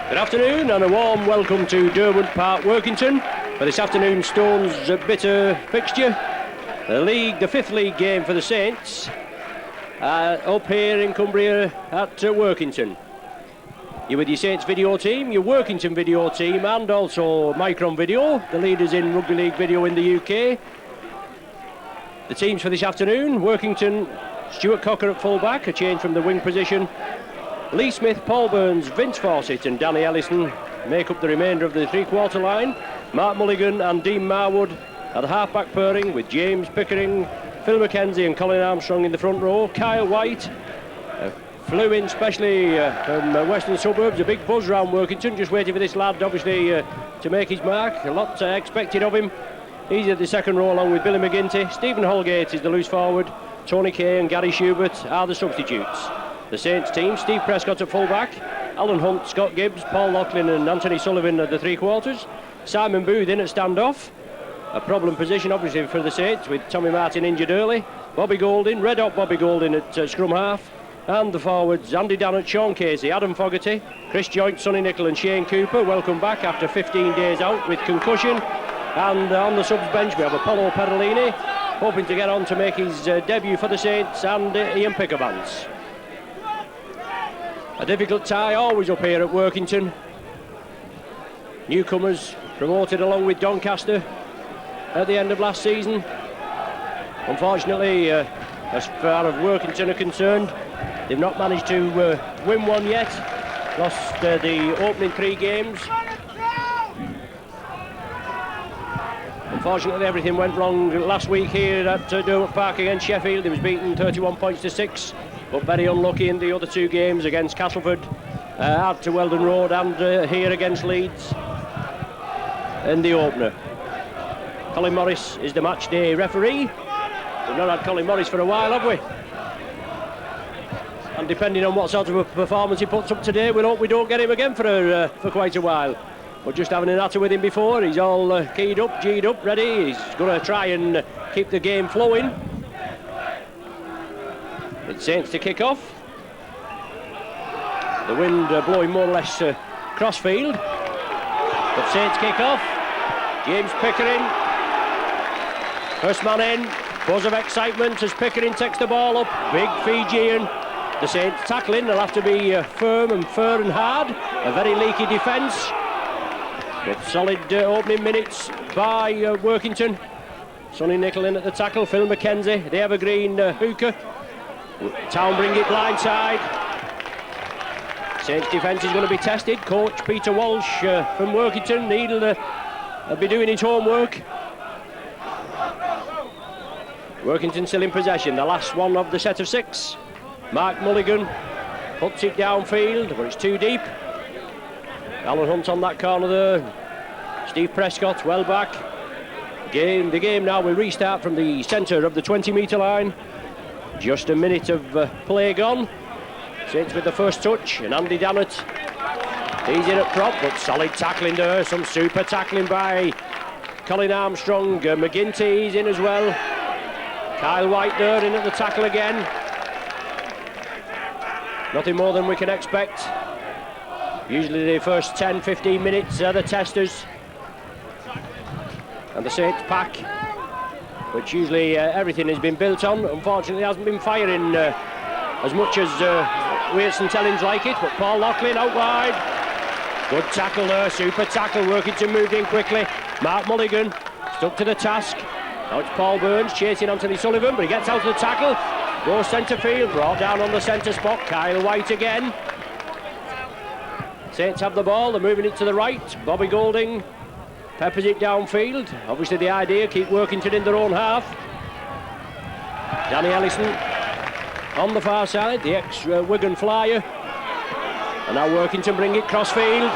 Good afternoon and a warm welcome to Derwent Park, Workington for this afternoon's Stones Bitter fixture. The fifth league game for the Saints up here in Cumbria at Workington. You're with your Saints video team, your Workington video team and also Micron Video, the leaders in rugby league video in the UK. The teams for this afternoon: Workington, Stuart Cocker at full-back, a change from the wing position. Lee Smith, Paul Burns, Vince Fawcett and Danny Ellison make up the remainder of the three-quarter line. Mark Mulligan and Dean Marwood at the half-back pairing, with James Pickering, Phil McKenzie and Colin Armstrong in the front row. Kyle White flew in specially from western suburbs, a big buzz round Workington, just waiting for this lad obviously to make his mark. A lot expected of him. He's at the second row along with Billy McGinty. Stephen Holgate is the loose forward. Tony Kay and Gary Schubert are the substitutes. The Saints team: Steve Prescott at full-back, Alan Hunt, Scott Gibbs, Paul Loughlin and Anthony Sullivan at the three-quarters. Simon Booth in at stand-off. A problem position obviously for the Saints with Tommy Martin injured early. Bobby Golding, red hot Bobby Golding at scrum half. And the forwards: Andy Dannett, Sean Casey, Adam Fogarty, Chris Joynt, Sonny Nichol and Shane Cooper. Welcome back after 15 days out with concussion. And on the subs bench we have Apollo Perolini, hoping to get on to make his debut for the Saints, and Ian Pickerbans. A difficult tie always up here at Workington. Newcomers promoted along with Doncaster at the end of last season. Unfortunately, as far as Workington are concerned, they've not managed to win one yet. Lost the opening 3 games. Unfortunately, everything went wrong last week here at Derwent Park against Sheffield. He was beaten 31 points to 6. But very unlucky in the other 2 games against Castleford, out to Weldon Road, and here against Leeds in the opener. Colin Morris is the match day referee. We've not had Colin Morris for a while, have we? And depending on what sort of a performance he puts up today, we hope we don't get him again for quite a while. But just having an natter with him before, he's all keyed up, G'd up, ready. He's going to try and keep the game flowing. It's Saints to kick off. The wind blowing more or less crossfield. But Saints kick off. James Pickering, first man in. Buzz of excitement as Pickering takes the ball up. Big Fijian. The Saints tackling. They'll have to be firm and fair and hard. A very leaky defence. But solid opening minutes by Workington. Sonny Nichol in at the tackle. Phil McKenzie, the evergreen hooker. Town bring it blindside. Saints defence is going to be tested. Coach Peter Walsh from Workington, he'll be doing his homework. Workington still in possession, the last one of the set of 6. Mark Mulligan puts it downfield, but it's too deep. Alan Hunt on that corner there. Steve Prescott well back. The game now will restart from the centre of the 20-metre line. Just a minute of play gone. Saints with the first touch, and Andy Dannett, he's in at prop, but solid tackling there. Some super tackling by Colin Armstrong. McGinty, he's in as well. Kyle White there in at the tackle again. Nothing more than we can expect. Usually the first 10-15 minutes are the testers. And the Saints pack, which usually everything has been built on, unfortunately hasn't been firing as much as Waits and Tellings like it. But Paul Loughlin out wide. Good tackle there, super tackle. Workington moved in quickly. Mark Mulligan stuck to the task. Now it's Paul Burns chasing Anthony Sullivan, but he gets out of the tackle. Goes centre field, brought down on the centre spot. Kyle White again. Saints have the ball, they're moving it to the right. Bobby Golding peppers it downfield. Obviously the idea, keep Workington in their own half. Danny Ellison on the far side, the ex-Wigan flyer. And now Workington bring it crossfield.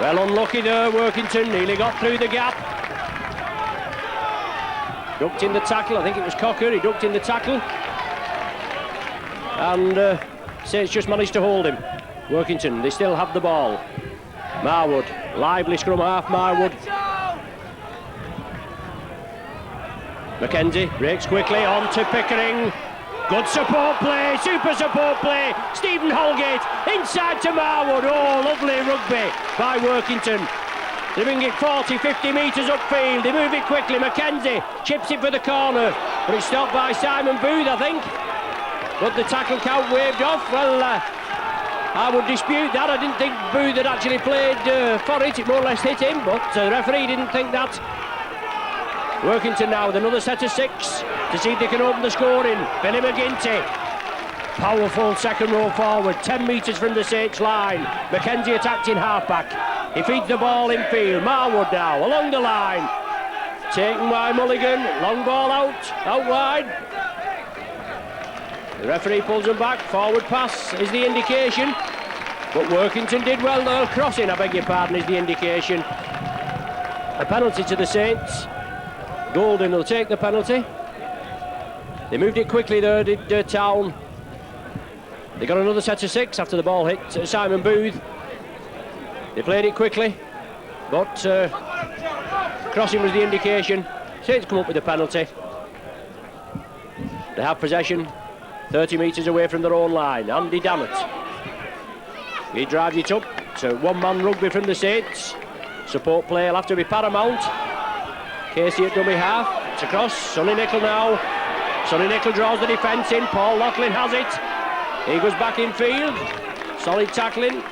Well, unlucky there, Workington, nearly got through the gap. Ducked in the tackle, I think it was Cocker, he ducked in the tackle. And Saints just managed to hold him. Workington, they still have the ball. Marwood, lively scrum half, Marwood. McKenzie breaks quickly on to Pickering. Good support play, super support play. Stephen Holgate inside to Marwood. Oh, lovely rugby by Workington. They bring it 40, 50 metres upfield. They move it quickly. Mackenzie chips it for the corner, but it's stopped by Simon Booth, I think. But the tackle count waved off. Well, I would dispute that. I didn't think Booth had actually played for it. It more or less hit him, but the referee didn't think that. Workington now with another set of 6 to see if they can open the scoring. Billy McGinty, powerful second row forward, 10 metres from the Saints line. Mackenzie attacked in half-back. He feeds the ball infield. Marwood now along the line. Taken by Mulligan. Long ball out wide. The referee pulls him back. Forward pass is the indication. But Workington did well though. Crossing, I beg your pardon, is the indication. A penalty to the Saints. Golden will take the penalty. They moved it quickly there, did Town. They got another set of 6 after the ball hit Simon Booth. They played it quickly, but crossing was the indication. Saints come up with a penalty. They have possession 30 metres away from their own line. Andy Dammett. He drives it up to one-man rugby from the Saints. Support play will have to be paramount. Casey at dummy half. It's across. Sonny Nicol now. Sonny Nicol draws the defence in. Paul Loughlin has it. He goes back in field. Solid tackling.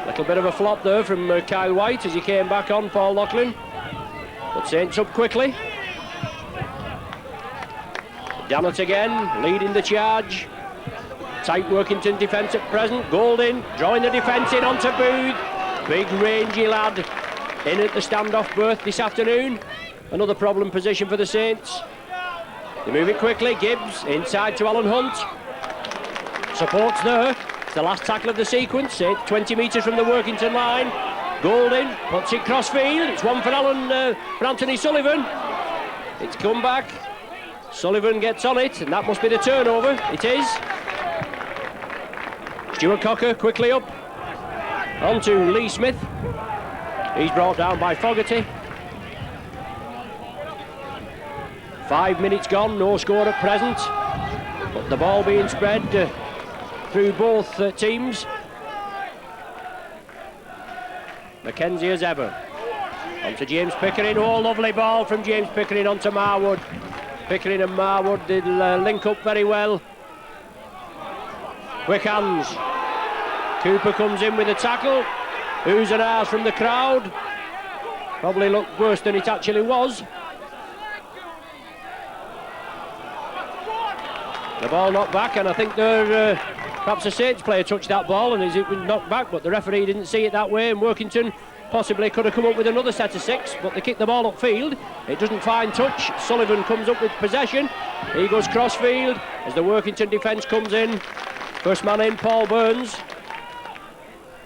Little bit of a flop there from Kyle White as he came back on Paul Loughlin. But Saints up quickly. Dammett again, leading the charge. Tight Workington defence at present. Golding drawing the defence in onto Booth. Big rangy lad in at the standoff berth this afternoon. Another problem position for the Saints. They move it quickly. Gibbs inside to Alan Hunt. Support's there. It's the last tackle of the sequence. 20 metres from the Workington line. Golding puts it crossfield. It's one for Anthony Sullivan. It's come back. Sullivan gets on it, and that must be the turnover. It is. Stuart Cocker quickly up. On to Lee Smith. He's brought down by Fogarty. 5 minutes gone, no score at present. But the ball being spread through both teams. Mackenzie as ever. On to James Pickering. Oh, lovely ball from James Pickering onto Marwood. Pickering and Marwood did link up very well. Quick hands. Cooper comes in with a tackle. Oohs and ahs from the crowd. Probably looked worse than it actually was. The ball knocked back, and I think there perhaps a Saints player touched that ball and it was knocked back, but the referee didn't see it that way, and Workington possibly could have come up with another set of 6, but they kick the ball upfield. It doesn't find touch. Sullivan comes up with possession. He goes crossfield as the Workington defence comes in. First man in, Paul Burns.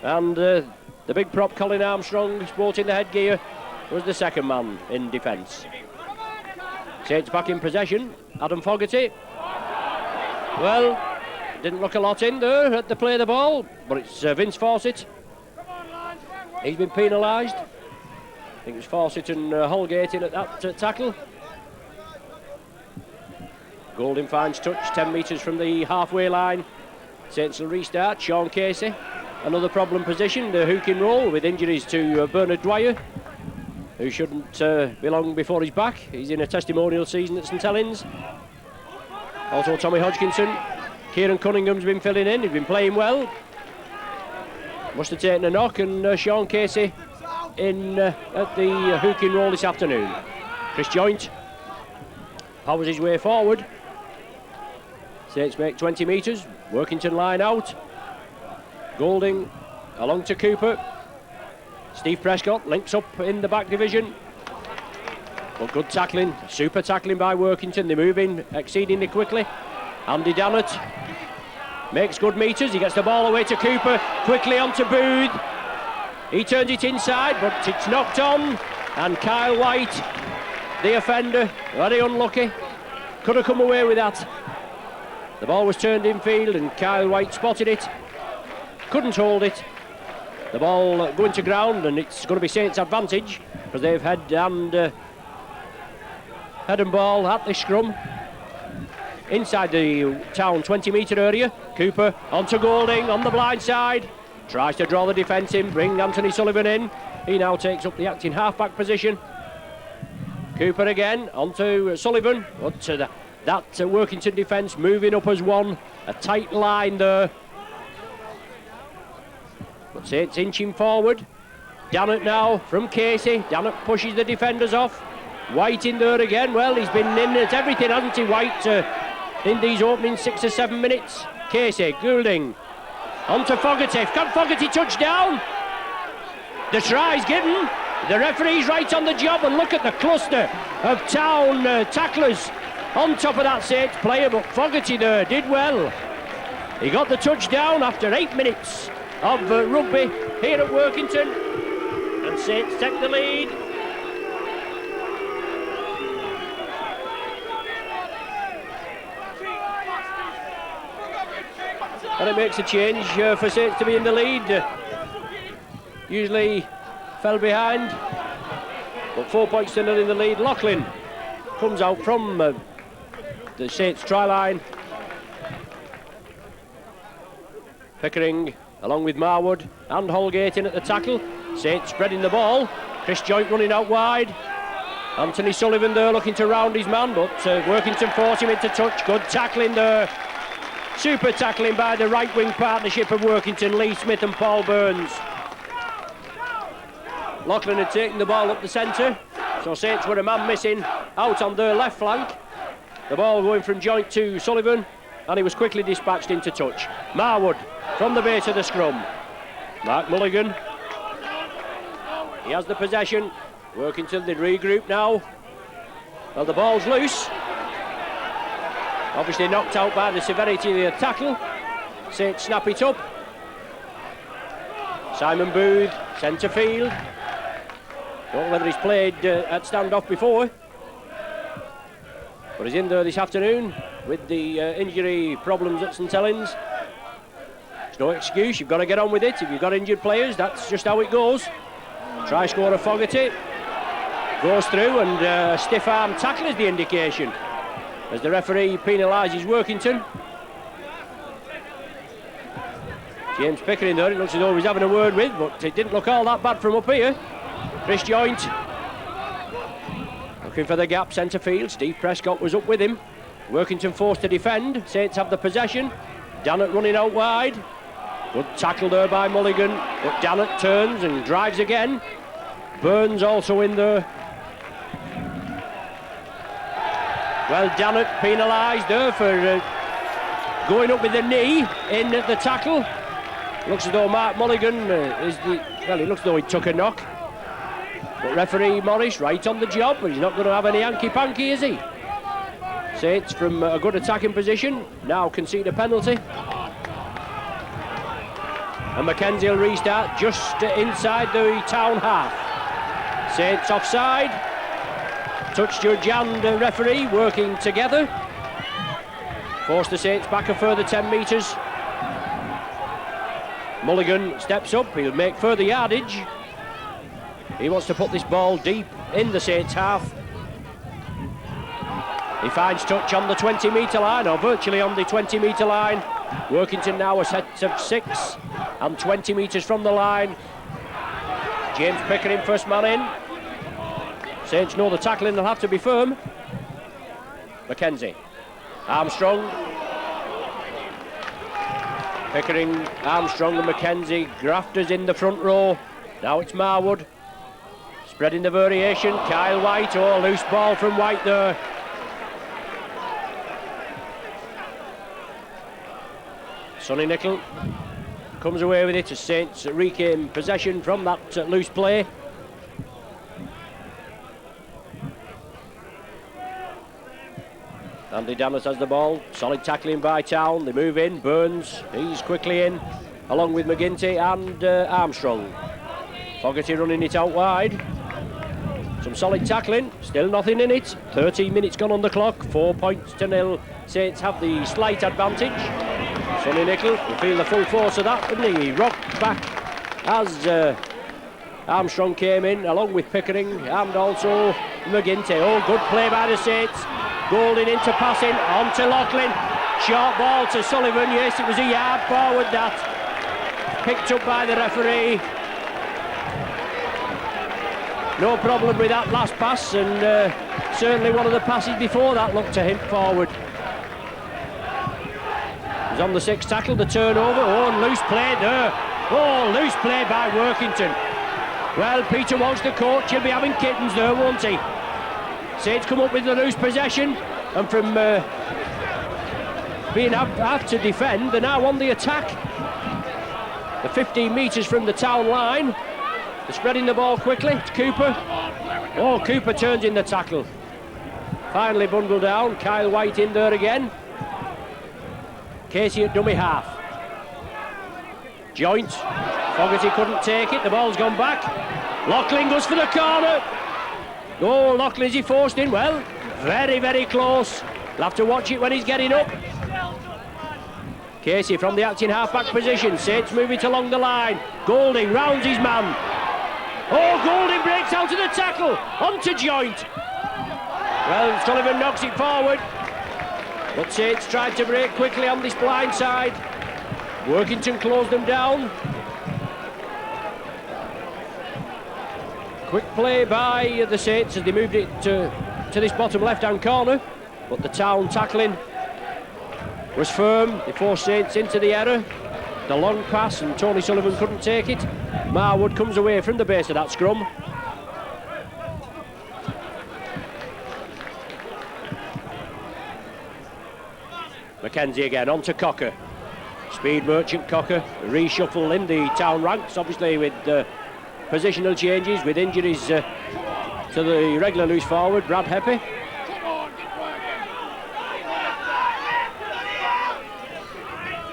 And the big prop, Colin Armstrong, sporting the headgear, was the second man in defence. Saints back in possession. Adam Fogarty. Well, didn't look a lot in there at the play of the ball, but it's Vince Fawcett. He's been penalised. I think it was Fawcett and Holgate in at that tackle. Golding finds touch 10 metres from the halfway line. Saints will restart. Sean Casey, another problem position, the hook and roll with injuries to Bernard Dwyer, who shouldn't be long before he's back. He's in a testimonial season at St Helens. Also Tommy Hodgkinson. Kieran Cunningham's been filling in. He's been playing well. Must have taken a knock, and Sean Casey in at the hook and roll this afternoon. Chris Joint powers his way forward. Saints make 20 metres. Workington line out. Golding along to Cooper. Steve Prescott links up in the back division. But good tackling, super tackling by Workington. They move in exceedingly quickly. Andy Dammett makes good metres. He gets the ball away to Cooper. Quickly onto Booth. He turns it inside, but it's knocked on. And Kyle White, the offender, very unlucky. Could have come away with that. The ball was turned infield and Kyle White spotted it. Couldn't hold it. The ball going to ground, and it's going to be Saints' advantage because they've head and ball at the scrum. inside the Town 20-metre area. Cooper onto Golding on the blind side. Tries to draw the defence in, bring Anthony Sullivan in. He now takes up the acting half-back position. Cooper again onto Sullivan. But that Workington defence moving up as one. A tight line there. But Saints inching forward. Dannett now from Casey. Dannett pushes the defenders off. White in there again. Well, he's been in at everything, hasn't he, White, in these opening 6 or 7 minutes. Casey, Goulding, onto Fogarty. Can Fogarty touch down? The try's given. The referee's right on the job, and look at the cluster of Town tacklers on top of that Saints player, but Fogarty there did well. He got the touchdown after 8 minutes of rugby here at Workington, and Saints take the lead. And it makes a change for Saints to be in the lead. Usually fell behind, but 4 points to nil in the lead. Loughlin comes out from the Saints try line. Pickering along with Marwood and Holgate in at the tackle. Saints spreading the ball. Chris Joint running out wide. Anthony Sullivan there looking to round his man, but Workington force him into touch. Good tackling there. Super tackling by the right wing partnership of Workington, Lee Smith and Paul Burns. Loughlin had taken the ball up the centre, so Saints were a man missing out on their left flank. The ball going from Joint to Sullivan, and he was quickly dispatched into touch. Marwood from the base of the scrum. Mark Mulligan. He has the possession. Workington, they regroup now. Well, the ball's loose. Obviously knocked out by the severity of the tackle. Saints snap it up. Simon Booth, centre field. Don't know whether he's played at standoff before, but he's in there this afternoon with the injury problems at St Helens. There's no excuse, you've got to get on with it. If you've got injured players, that's just how it goes. Try score of Fogarty. Goes through, and a stiff arm tackle is the indication as the referee penalises Workington. James Pickering there, it looks as though he's having a word with, but it didn't look all that bad from up here. Chris Joint looking for the gap, centre field. Steve Prescott was up with him. Workington forced to defend. Saints have the possession. Dannett running out wide. Good tackle there by Mulligan, but Dannett turns and drives again. Burns also in there. Well, Dannett penalised there for going up with the knee in the tackle. Looks as though Mark Mulligan well, it looks as though he took a knock. But referee Morris right on the job, but he's not going to have any hanky-panky, is he? Saints from a good attacking position now concede a penalty. And Mackenzie will restart just inside the Town half. Saints offside. Touch judge and referee working together. Force the Saints back a further 10 metres. Mulligan steps up, he'll make further yardage. He wants to put this ball deep in the Saints half. He finds touch on the 20-metre line, or virtually on the 20-metre line. Workington now a set of 6 and 20 metres from the line. James Pickering first man in. Saints know the tackling will have to be firm. Mackenzie. Armstrong. Pickering, Armstrong and Mackenzie. Grafters in the front row. Now it's Marwood. Spreading the variation. Kyle White. Oh, loose ball from White there. Sonny Nickel comes away with it as Saints reclaim possession from that loose play. Andy Dannett has the ball. Solid tackling by Town. They move in. Burns, he's quickly in, along with McGinty and Armstrong. Fogarty running it out wide. Some solid tackling. Still nothing in it. 13 minutes gone on the clock. 4 points to nil. Saints have the slight advantage. Sonny Nickel will feel the full force of that, wouldn't he? He rocked back as Armstrong came in, along with Pickering and also McGinty. Oh, good play by the Saints. Golding into passing, on to Loughlin. Short ball to Sullivan, yes, it was a yard forward that. Picked up by the referee. No problem with that last pass, and certainly one of the passes before that looked to him forward. He's on the sixth tackle, the turnover. Oh, and loose play there. Oh, loose play by Workington. Well, Peter Walsh, the coach, he'll be having kittens there, won't he? Saints come up with the loose possession, and from being asked to defend, they're now on the attack. The 15 metres from the town line. They're spreading the ball quickly to Cooper. Oh, Cooper turns in the tackle. Finally bundled down. Kyle White in there again. Casey at dummy half. Joint. Fogarty couldn't take it. The ball's gone back. Loughlin goes for the corner. Oh, Loughlin, is he forced in? Well, very, very close. We'll have to watch it when he's getting up. Casey from the acting half-back position. Saints move it along the line. Golding rounds his man. Oh, Golding breaks out of the tackle. Onto Joint. Well, Sullivan knocks it forward. But Saints tried to break quickly on this blind side. Workington closed them down. Quick play by the Saints as they moved it to this bottom left-hand corner. But the town tackling was firm. They forced Saints into the error. The long pass, and Tony Sullivan couldn't take it. Marwood comes away from the base of that scrum. Mackenzie again, on to Cocker. Speed merchant Cocker, reshuffle in the town ranks, obviously with positional changes, with injuries to the regular loose forward, Brad Heppy.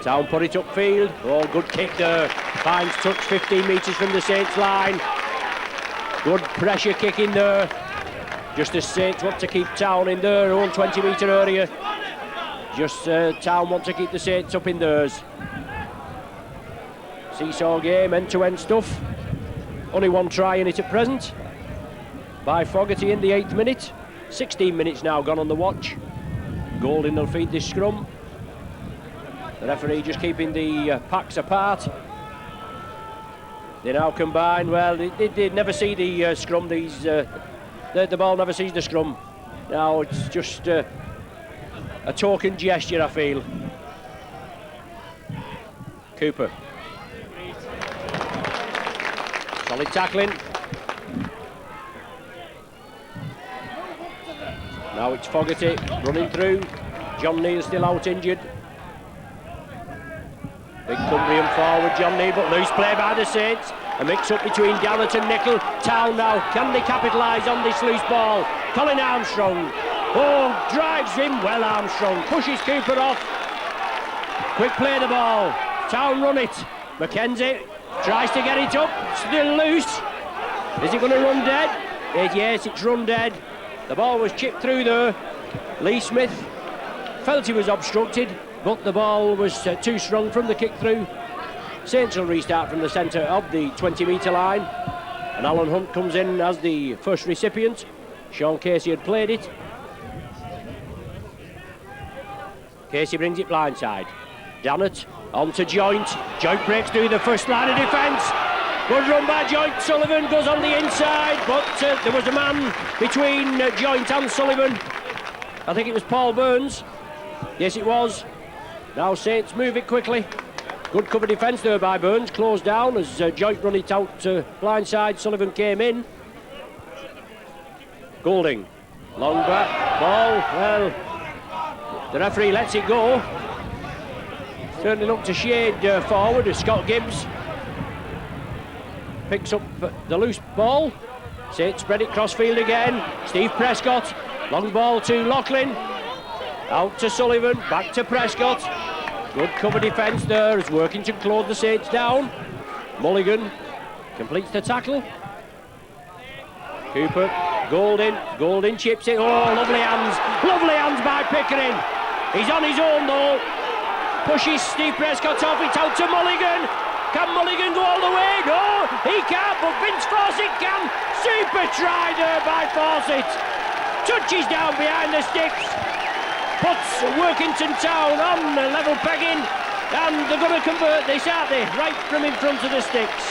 Town put it upfield. Oh, good kick there. Finds touch 15 metres from the Saints line. Good pressure kick in there. Just as Saints want to keep Town in their own 20-metre area. Just Town want to keep the Saints up in theirs. Seesaw game, end-to-end stuff. Only one try in it at present. By Fogarty in the 8th minute. 16 minutes now gone on the watch. Golding will feed this scrum. The referee just keeping the packs apart. They now combine. Well, they never see the scrum. The ball never sees the scrum. Now it's just a token gesture, I feel. Cooper. Solid tackling. Now it's Fogarty running through. John Neal still out injured. Big Cumbrian forward, John Neal, but loose play by the Saints. A mix-up between Gallett and Nicol. Town now, can they capitalise on this loose ball? Colin Armstrong. Oh, drives him well, Armstrong. Pushes Cooper off. Quick play the ball. Town run it. Mackenzie tries to get it up. Still loose. Is it going to run dead? Yes, it's run dead. The ball was chipped through there. Lee Smith felt he was obstructed, but the ball was too strong from the kick through. Saints will restart from the centre of the 20-metre line, and Alan Hunt comes in as the first recipient. Sean Casey had played it. Casey brings it blindside. Dannett on to Joint. Joint breaks through the first line of defence. Good run by Joint. Sullivan goes on the inside, but there was a man between Joint and Sullivan. I think it was Paul Burns. Yes, it was. Now Saints move it quickly. Good cover defence there by Burns. Closed down as Joint run it out to blindside. Sullivan came in. Golding. Long back. Ball. Well, the referee lets it go. Certainly looked to shade forward as Scott Gibbs picks up the loose ball. Saints spread it crossfield again. Steve Prescott. Long ball to Loughlin. Out to Sullivan. Back to Prescott. Good cover defence there as Workington closed the Saints down. Mulligan completes the tackle. Cooper, Golding chips it. Oh, lovely hands by Pickering. He's on his own though. Pushes Steve Prescott off. It's out to Mulligan. Can Mulligan go all the way? No, he can't, but Vince Fawcett can. Super try there by Fawcett. touches down behind the sticks, puts Workington Town on the level pegging, and they're going to convert this, aren't they? Right from in front of the sticks.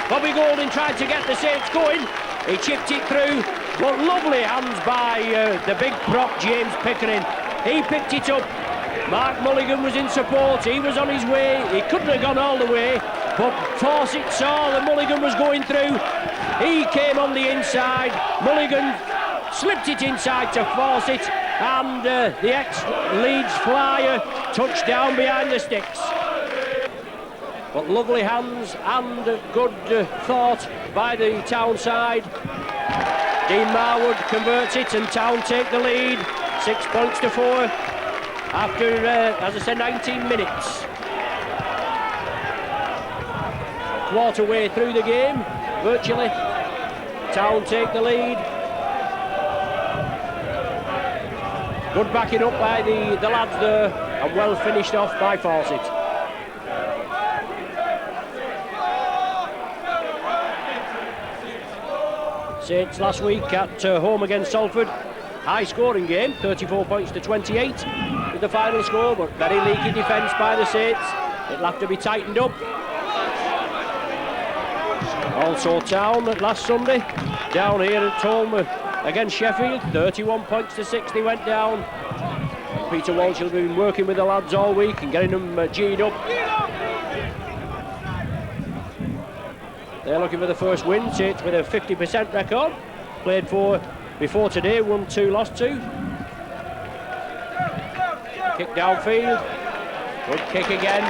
Bobby Golding tried to get the Saints going. He chipped it through, but lovely hands by the big prop James Pickering. He picked it up. Mark Mulligan was in support. He was on his way. He couldn't have gone all the way, but Fawcett saw that Mulligan was going through. He came on the inside. Mulligan slipped it inside to Fawcett, and the ex-Leeds flyer touched down behind the sticks. But lovely hands and good thought by the Town side. Dean Marwood converts it and Town take the lead. 6 points to 4 after, as I said, 19 minutes. A quarter way through the game, virtually. Town take the lead. Good backing up by the lads there, and well finished off by Fawcett. Saints last week at home against Salford. High scoring game, 34 points to 28 with the final score, but very leaky defence by the Saints. It'll have to be tightened up. Also Town last Sunday, down here at home against Sheffield, 31 points to 6 they went down. Peter Walsh has been working with the lads all week and getting them G'd up. They're looking for the first win. Saints with a 50% record. Played for before today, won 2, lost 2. Kick downfield. Good kick again.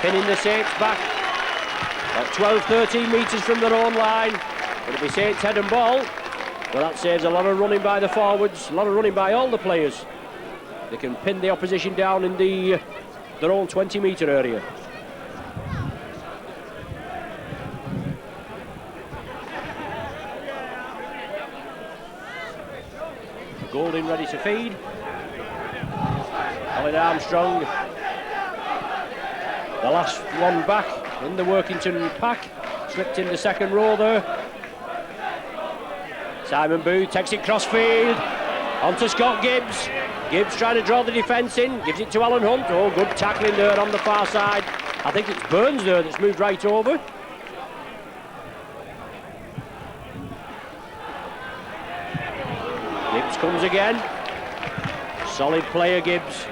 Pinning the Saints back. About 12-13 metres from their own line. It'll be Saints head and ball. But that saves a lot of running by the forwards, a lot of running by all the players. They can pin the opposition down in their own 20-metre area. Golding ready to feed. Colin Armstrong, the last one back in the Workington pack, slipped in the second row there. Simon Booth takes it crossfield, onto Scott Gibbs. Gibbs trying to draw the defence in, gives it to Alan Hunt. Oh, good tackling there on the far side. I think it's Burns there that's moved right over. Gibbs comes again. Solid player, Gibbs.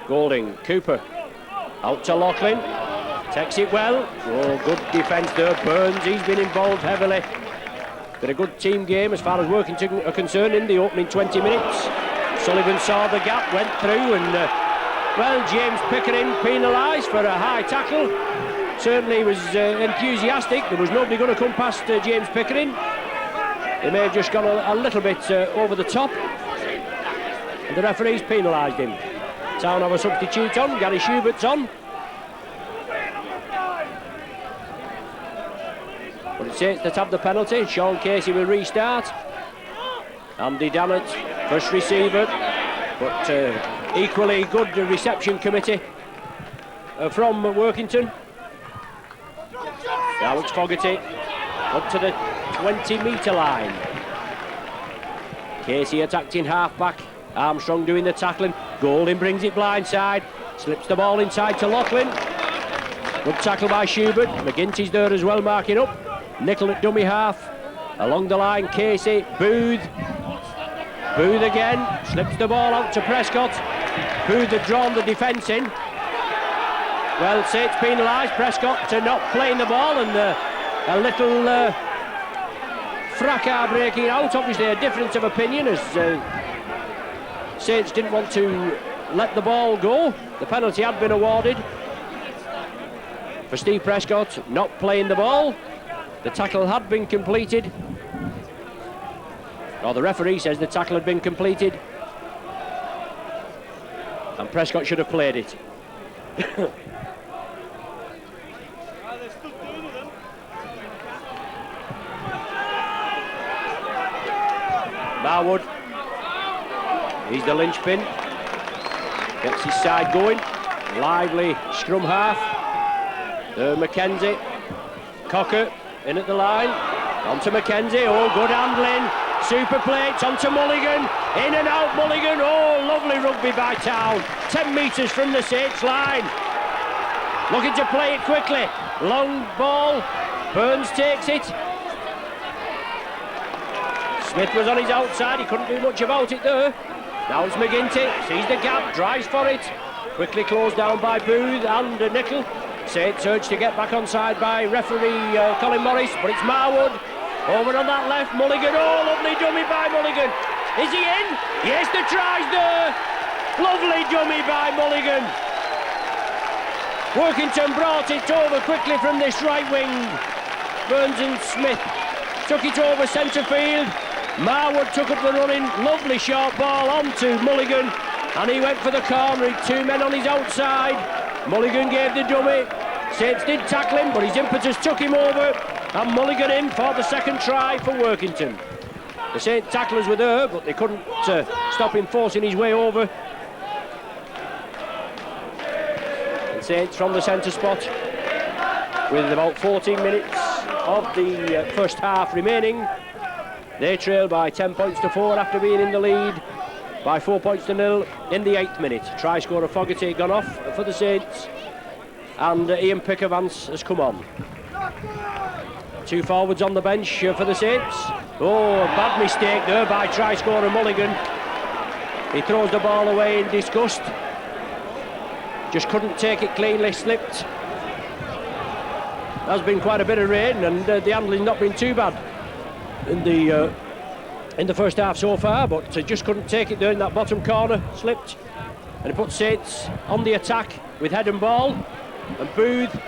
Golding, Cooper, out to Loughlin. Takes it well. Oh, good defence there. Burns, he's been involved heavily. Been a good team game as far as Workington are concerned in the opening 20 minutes. Sullivan saw the gap, went through, and well, James Pickering penalised for a high tackle. Certainly was enthusiastic. There was nobody going to come past James Pickering. He may have just gone a little bit over the top. And the referee's penalised him. Town have a substitute on. Gary Schubert's on. But it's Saints that have the penalty. Sean Casey will restart. Andy Dannett, first receiver. But equally good reception committee from Workington. Now it's Fogarty up to the 20-metre line. Casey attacked in half-back. Armstrong doing the tackling. Golding brings it blindside. Slips the ball inside to Loughlin. Good tackle by Schubert. McGinty's there as well, marking up. Nickel at dummy half. Along the line, Casey. Booth. Booth again. Slips the ball out to Prescott. Booth had drawn the defence in. Well, Saints penalised Prescott to not playing the ball, and a little fracas breaking out. Obviously a difference of opinion as Saints didn't want to let the ball go. The penalty had been awarded for Steve Prescott not playing the ball. The tackle had been completed. Or the referee says the tackle had been completed. And Prescott should have played it. Marwood, he's the linchpin, gets his side going, lively scrum half, Mackenzie, Cocker in at the line, on to Mackenzie, oh good handling, super plates onto Mulligan, in and out Mulligan, oh lovely rugby by Town, 10 metres from the Saints line, looking to play it quickly, long ball, Burns takes it, Smith was on his outside, he couldn't do much about it there, now it's McGinty, sees the gap, drives for it, quickly closed down by Booth and Nickel. Saints urged to get back on side by referee Colin Morris, but it's Marwood over on that left. Mulligan, oh lovely dummy by Mulligan. Is he in? Yes, the try's there. Lovely dummy by Mulligan. Workington brought it over quickly from this right wing. Burns and Smith took it over centre field. Marwood took up the running, lovely short ball onto Mulligan, and he went for the corner. He had 2 men on his outside. Mulligan gave the dummy. Saints did tackle him, but his impetus took him over, and Mulligan in for the second try for Workington. The Saints tacklers were there, but they couldn't stop him forcing his way over. And Saints from the centre spot, with about 14 minutes of the first half remaining. They trail by 10 points to 4 after being in the lead by 4 points to 0 in the 8th minute. Try scorer Fogarty gone off for the Saints, and Ian Pickervance has come on. 2 forwards on the bench for the Saints. Oh, bad mistake there by try scorer Mulligan. He throws the ball away in disgust. Just couldn't take it cleanly, slipped. There's been quite a bit of rain, and the handling's not been too bad in the first half so far, but just couldn't take it there in that bottom corner, slipped, and it put Saints on the attack with head and ball, and Booth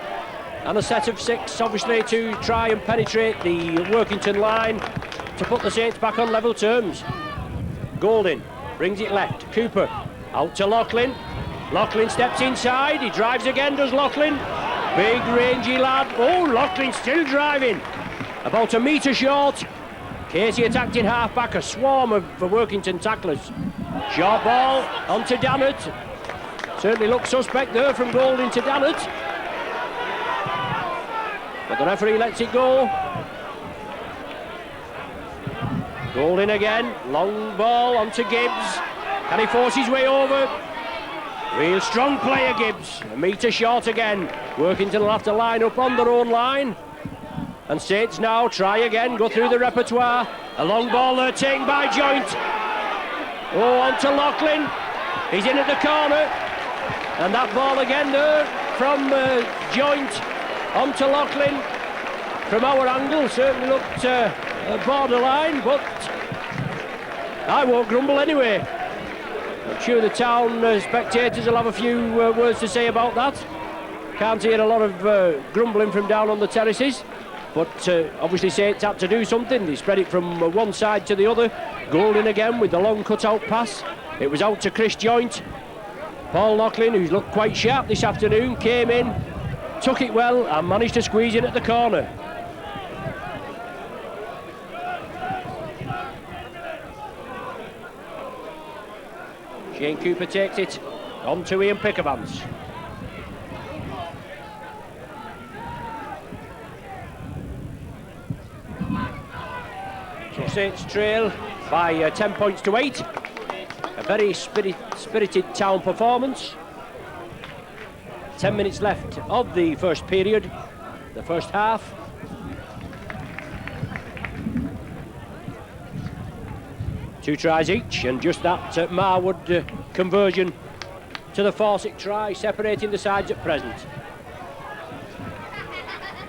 and a set of 6 obviously to try and penetrate the Workington line to put the Saints back on level terms. Golding brings it left, Cooper out to Loughlin. Loughlin steps inside, he drives again, does Loughlin. Big rangy lad. Oh, Loughlin still driving, about a metre short. Casey attacked in half-back, a swarm of Workington tacklers. Short ball onto Dannett. Certainly looks suspect there from Golding to Dannett. But the referee lets it go. Golding again, long ball onto Gibbs. Can he force his way over? Real strong player Gibbs, a metre short again. Workington will have to line up on their own line. And Saints now try again, go through the repertoire. A long ball there taken by Joint. Oh, on to Loughlin. He's in at the corner. And that ball again there from Joint on to Loughlin. From our angle, certainly looked borderline, but I won't grumble anyway. I'm sure the Town spectators will have a few words to say about that. Can't hear a lot of grumbling from down on the terraces. But obviously Saints had to do something. They spread it from one side to the other. Golding again with the long cut-out pass. It was out to Chris Joint. Paul Loughlin, who's looked quite sharp this afternoon, came in, took it well and managed to squeeze in at the corner. Shane Cooper takes it on to Ian Pickervance. So Saints trail by 10 points to 8. A very spirited Town performance. 10 minutes left of the first period, the first half. Two tries each, and just that Marwood conversion to the Fawcett try, separating the sides at present.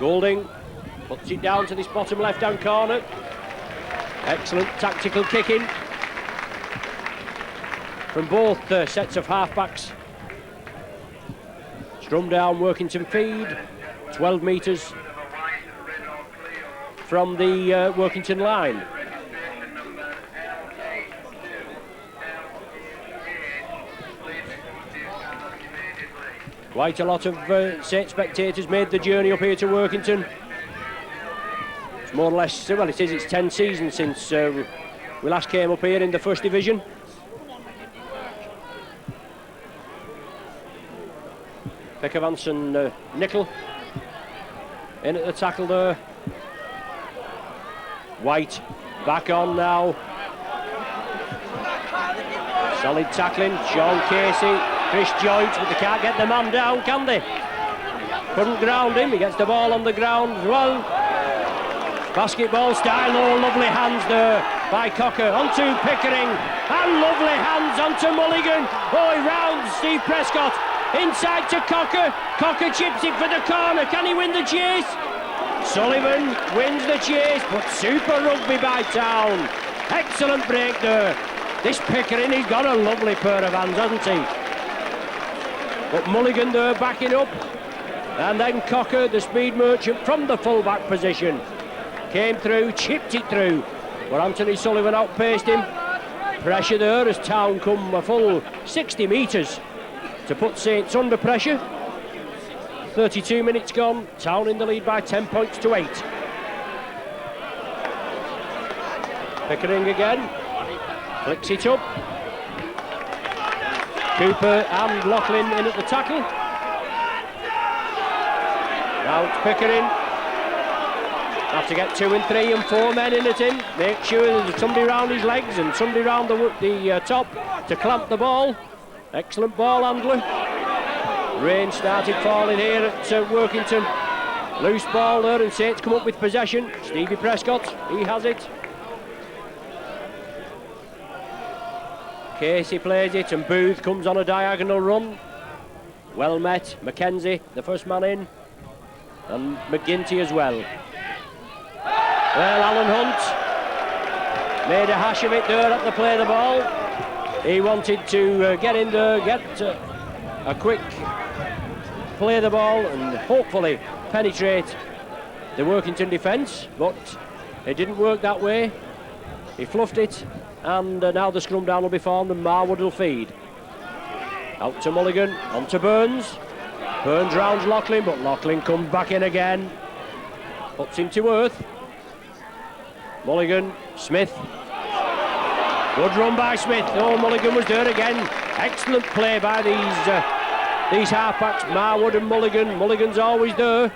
Golding puts it down to this bottom left-hand corner. Excellent tactical kicking from both sets of half-backs. Strum down, Workington feed, 12 metres from the Workington line. Quite a lot of Saints spectators made the journey up here to Workington. It's more or less, well it is, it's 10 seasons since we last came up here in the First Division. Pickervance and Nickel in at the tackle there. White back on now. Solid tackling. Sean Casey, Chris Joyce, but they can't get the man down, can they? Couldn't ground him. He gets the ball on the ground as well. Basketball style. Oh, lovely hands there by Cocker onto Pickering, and lovely hands onto Mulligan. Oh, he rounds Steve Prescott inside to Cocker. Cocker chips it for the corner. Can he win the chase? Sullivan wins the chase, but super rugby by Town. Excellent break there. This Pickering, he's got a lovely pair of hands, hasn't he? But Mulligan there backing up, and then Cocker, the speed merchant from the full-back position, came through, chipped it through, but Anthony Sullivan outpaced him. Pressure there as Town come a full 60 metres to put Saints under pressure. 32 minutes gone, Town in the lead by 10 points to 8. Pickering again, flicks it up. Cooper and Loughlin in at the tackle. Now it's Pickering. Have to get 2 and 3 and 4 men in at him. Make sure there's somebody round his legs and somebody round the top to clamp the ball. Excellent ball handler. Rain started falling here at Workington. Loose ball there, and Saints come up with possession. Stevie Prescott, he has it. Casey plays it, and Booth comes on a diagonal run. Well met. Mackenzie, the first man in, and McGinty as well. Well, Alan Hunt made a hash of it there at the play of the ball. He wanted to get in there, get a quick play the ball and hopefully penetrate the Workington defence, but it didn't work that way. He fluffed it, and now the scrum down will be formed and Marwood will feed. Out to Mulligan, on to Burns. Burns rounds Loughlin, but Loughlin comes back in again. Puts him to earth. Mulligan, Smith. Good run by Smith. Oh, Mulligan was there again. Excellent play by these halfbacks, Marwood and Mulligan. Mulligan's always there.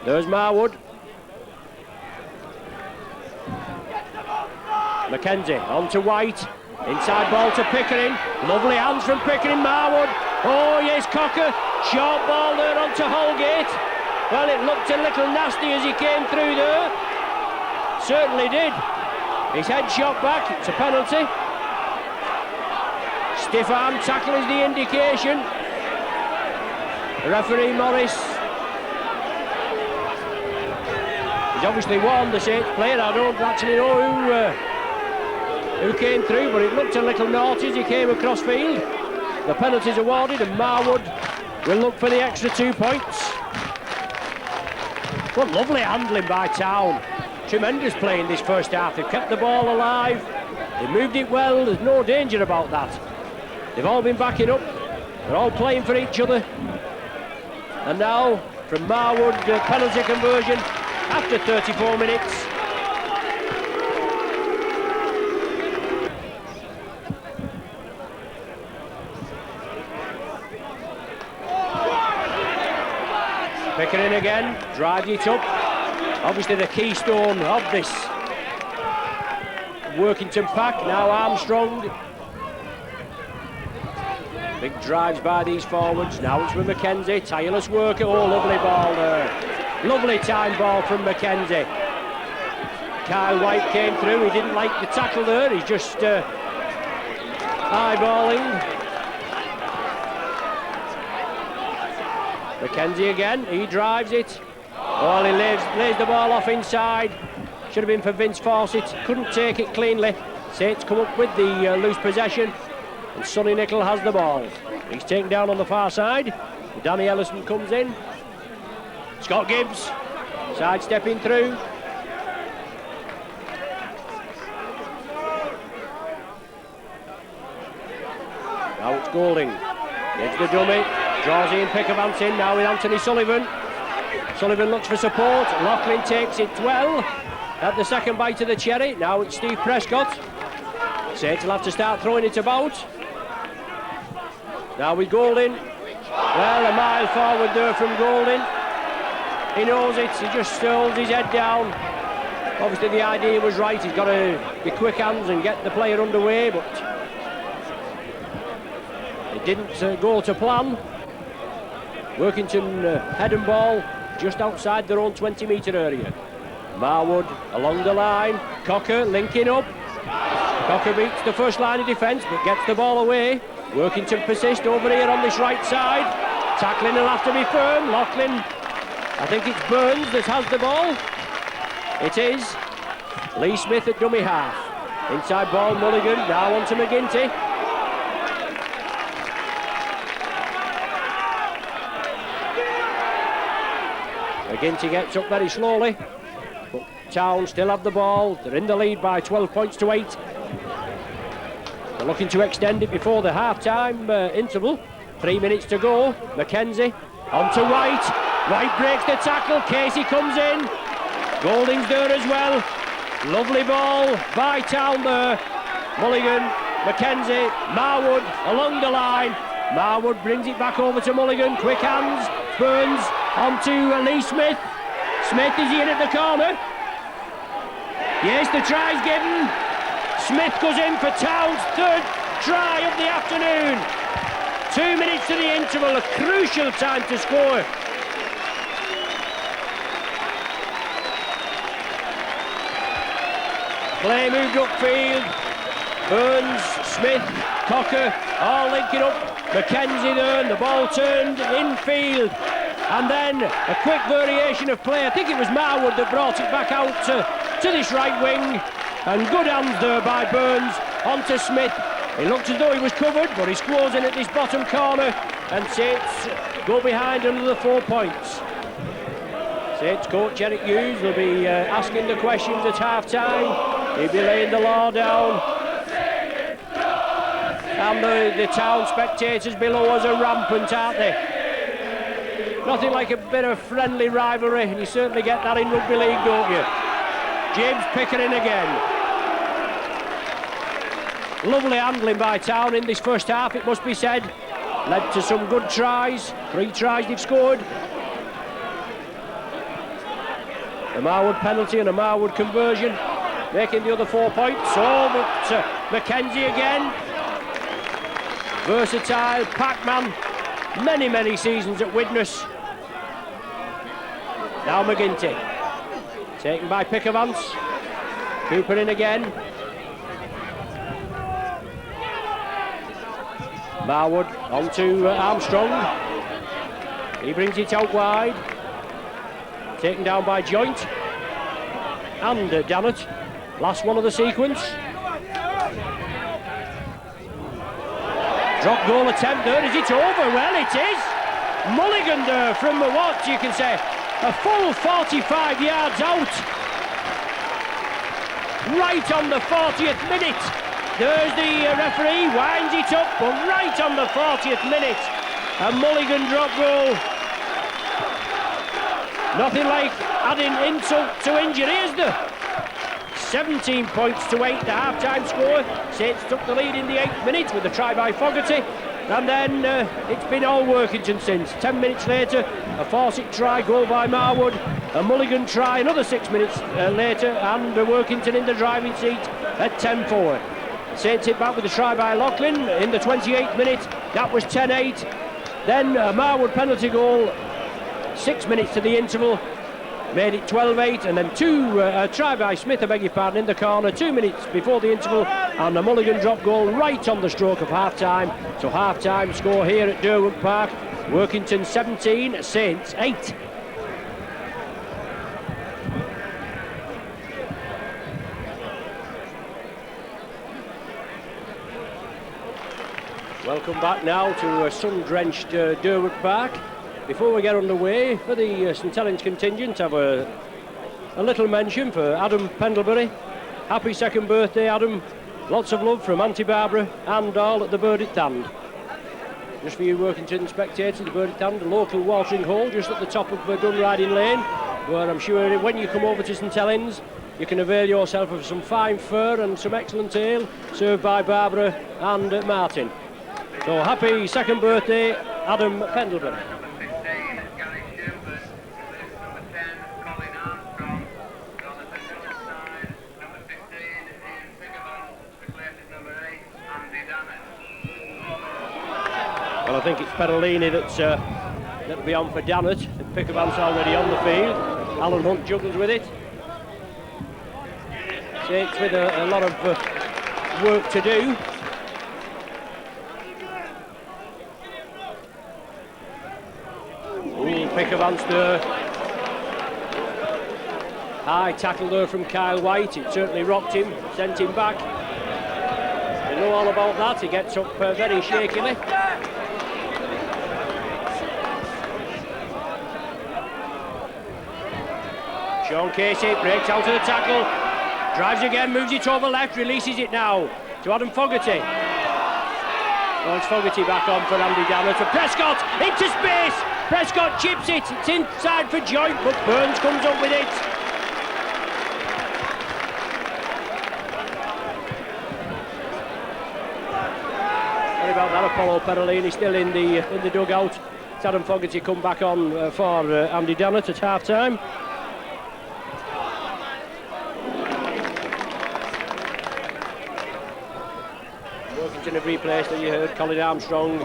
There's Marwood. Mackenzie on to White. Inside ball to Pickering. Lovely hands from Pickering. Marwood. Oh yes, Cocker. Short ball there onto Holgate. Well, it looked a little nasty as he came through there. Certainly did. His head shot back. It's a penalty. Stiff arm tackle is the indication. The referee Morris. He's obviously warned the Saints player. I don't actually know who came through, but it looked a little naughty as he came across field. The penalty's awarded, and Marwood will look for the extra 2 points. What lovely handling by Town. Tremendous play in this first half. They've kept the ball alive. They moved it well. There's no danger about that. They've all been backing up. They're all playing for each other. And now, from Marwood, penalty conversion after 34 minutes. Pickering again, drives it up. Obviously the keystone of this Workington pack. Now Armstrong. Big drives by these forwards. Now it's with Mackenzie. Tireless work. Oh, lovely ball there. Lovely time ball from Mackenzie. Kyle White came through. He didn't like the tackle there. He's just eyeballing. Mackenzie again, he drives it. Oh, he lays the ball off inside. Should have been for Vince Fawcett. Couldn't take it cleanly. Saints come up with the loose possession. And Sonny Nicol has the ball. He's taken down on the far side. Danny Ellison comes in. Scott Gibbs sidestepping through. Now it's Golding. Gives the dummy. Draws Ian Pickavant in now with Anthony Sullivan. Sullivan looks for support. Loughlin takes it well at the second bite of the cherry. Now it's Steve Prescott. Saints will have to start throwing it about. Now with Golding. Well, a mile forward there from Golding. He knows it, he just holds his head down. Obviously the idea was right, he's got to be quick hands and get the player underway, but it didn't go to plan. Workington head and ball just outside their own 20-metre area. Marwood along the line, Cocker linking up. Cocker beats the first line of defence but gets the ball away. Workington persist over here on this right side. Tackling will have to be firm. Loughlin, I think it's Burns that has the ball. It is. Lee Smith at dummy half. Inside ball, Mulligan, now on to McGinty. McGinty gets up very slowly, but Town still have the ball. They're in the lead by 12 points to 8. They're looking to extend it before the half-time interval. 3 minutes to go. Mackenzie on to White. White breaks the tackle. Casey comes in. Golding's there as well. Lovely ball by Town there. Mulligan, Mackenzie, Marwood along the line. Marwood brings it back over to Mulligan. Quick hands. Burns on to Lee Smith. Smith is in at the corner. Yes, the try's given. Smith goes in for Town's third try of the afternoon. 2 minutes to the interval, a crucial time to score. Play moved upfield. Burns, Smith, Cocker, all linking up. Mackenzie there, and the ball turned infield. And then a quick variation of play. I think it was Marwood that brought it back out to this right wing. And good hands there by Burns onto Smith. It looked as though he was covered, but he scores in at this bottom corner. And Saints go behind another 4 points. Saints coach Eric Hughes will be asking the questions at half-time. He'll be laying the law down. And the Town spectators below us are rampant, aren't they? Nothing like a bit of friendly rivalry, and you certainly get that in rugby league, don't you? James Pickering again. Lovely handling by Town in this first half, it must be said. Led to some good tries. 3 tries they've scored. A Marwood penalty and a Marwood conversion, making the other 4 points. Oh, but Mackenzie again. Versatile, Pac-Man. Many seasons at Widnes. Now McGinty. Taken by Pickervance. Cooper in again. Marwood on to Armstrong. He brings it out wide. Taken down by Joint. And Dannett. Last one of the sequence. Drop goal attempt there. Is it over? Well, it is. Mulligan there from what you can say a full 45 yards out. Right on the 40th minute. There's the referee, winds it up, but right on the 40th minute. A Mulligan drop goal. Nothing like adding insult to injury, is there? 17 points to 8, the half-time score. Saints took the lead in the 8th minute with a try by Fogarty. And then it's been all Workington since. 10 minutes later, a Fawcett try, goal by Marwood. A Mulligan try, another 6 minutes later, and Workington in the driving seat at 10-4. Saints hit back with a try by Loughlin in the 28th minute. That was 10-8. Then a Marwood penalty goal, 6 minutes to the interval. Made it 12-8, and then a try by Smith, I beg your pardon, in the corner 2 minutes before the interval, and a Mulligan drop goal right on the stroke of half-time. So half-time score here at Derwent Park. Workington 17, Saints 8. Welcome back now to sun-drenched Derwent Park. Before we get underway, for the St Helens contingent, have a little mention for Adam Pendlebury. Happy second birthday, Adam. Lots of love from Auntie Barbara and all at the Bird at Thand. Just for you Workington spectators, the Bird at Thand, a local watering hole just at the top of Dun Riding Lane, where I'm sure when you come over to St Helens, you can avail yourself of some fine fur and some excellent ale, served by Barbara and Martin. So happy second birthday, Adam Pendlebury. Well, I think it's Perolini that'll be on for Dannett. Pickerman's already on the field. Alan Hunt juggles with it. Saints with a lot of work to do. Pickerman's there. High tackle there from Kyle White. It certainly rocked him, sent him back. You know all about that. He gets up very shakily. Sean Casey breaks out of the tackle, drives again, moves it over left, releases it now to Adam Fogarty. Oh, it's Fogarty back on for Andy Dannett. For Prescott into space. Prescott chips it. It's inside for Joint, but Burns comes up with it. Sorry about that. Apollo Perolini still in the dugout. It's Adam Fogarty come back on for Andy Dannett at half time. Workington have replaced, as you heard, Colin Armstrong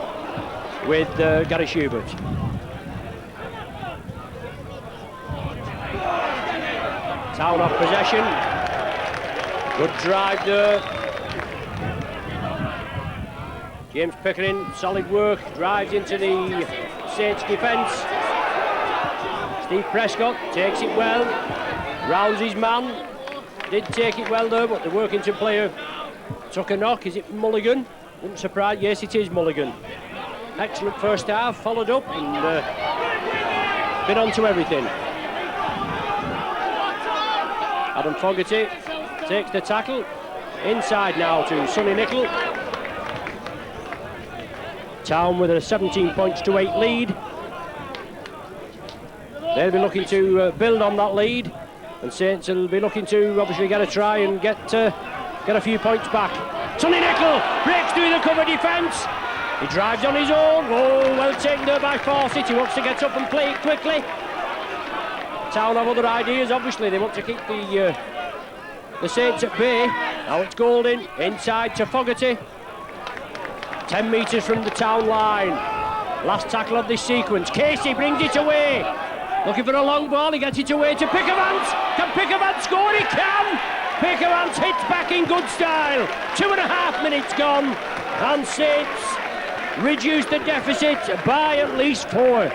with Gary Schubert. Town off possession. Good drive there. James Pickering, solid work, drives into the Saints defence. Steve Prescott takes it well, rounds his man. Did take it well there, but the Workington player took a knock. Is it Mulligan? Wouldn't surprise. Yes, it is Mulligan. Excellent first half, followed up and been on to everything. Adam Fogarty takes the tackle. Inside now to Sonny Nicol. Town with a 17 points to 8 lead. They'll be looking to build on that lead, and Saints will be looking to obviously get a try and get a few points back. Sonny Nicol breaks through the cover defence. He drives on his own. Oh, well taken there by Fawcett. He wants to get up and play it quickly. Town have other ideas, obviously. They want to keep the Saints at bay. Now it's Golding, inside to Fogarty. 10 metres from the Town line. Last tackle of this sequence. Casey brings it away. Looking for a long ball. He gets it away to Pickermans. Can Pickermans score? He can! Pickermans hits back in good style. 2.5 minutes gone. And Saints reduce the deficit by at least 4.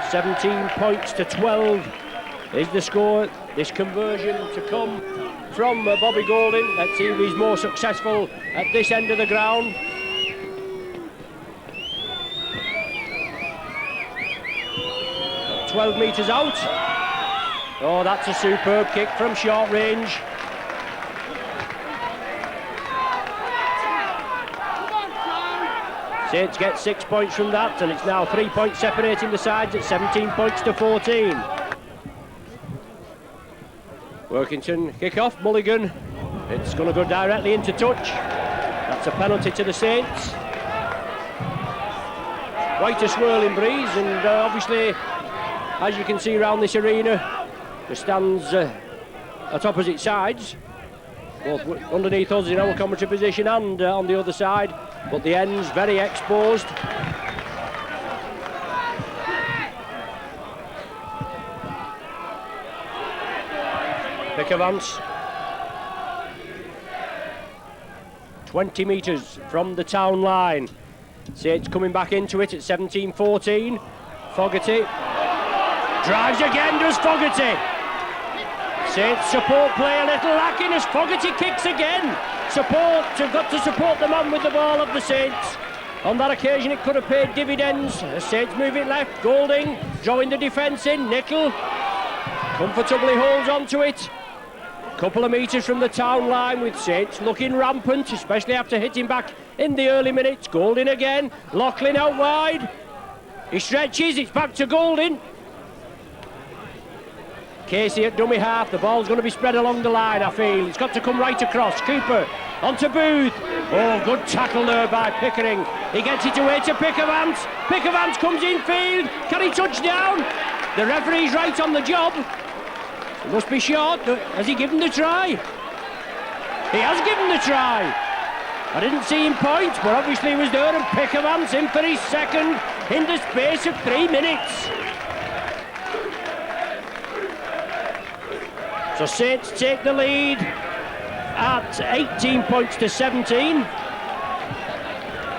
£17 points to 12 is the score. This conversion to come from Bobby Golding. Let's see if he's more successful at this end of the ground. Got 12 metres out. Oh, that's a superb kick from short range. Saints get 6 points from that, and it's now 3 points separating the sides at 17 points to 14. Workington kick off, Mulligan. It's going to go directly into touch. That's a penalty to the Saints. Quite a swirling breeze, and obviously, as you can see around this arena, the stands at opposite sides, both underneath us in our commentary position and on the other side, but the ends very exposed. Pickermans, 20 metres from the Town line. Saints coming back into it at 17-14. Fogarty drives again, does Fogarty. Saints support play a little lacking as Fogarty kicks again. Support, have got to support the man with the ball of the Saints. On that occasion it could have paid dividends. The Saints move it left. Golding drawing the defence in. Nicol comfortably holds on to it. Couple of metres from the Town line with Saints looking rampant, especially after hitting back in the early minutes. Golding again. Loughlin out wide. He stretches. It's back to Golding. Casey at dummy half. The ball's going to be spread along the line, I feel. It's got to come right across. Cooper onto Booth. Oh, good tackle there by Pickering. He gets it away to Pickermans. Pickermans comes in field. Can he touch down? The referee's right on the job. It must be short. Has he given the try? He has given the try. I didn't see him point, but obviously he was there, and Pickerman's in for his second in the space of 3 minutes. So Saints take the lead at 18 points to 17.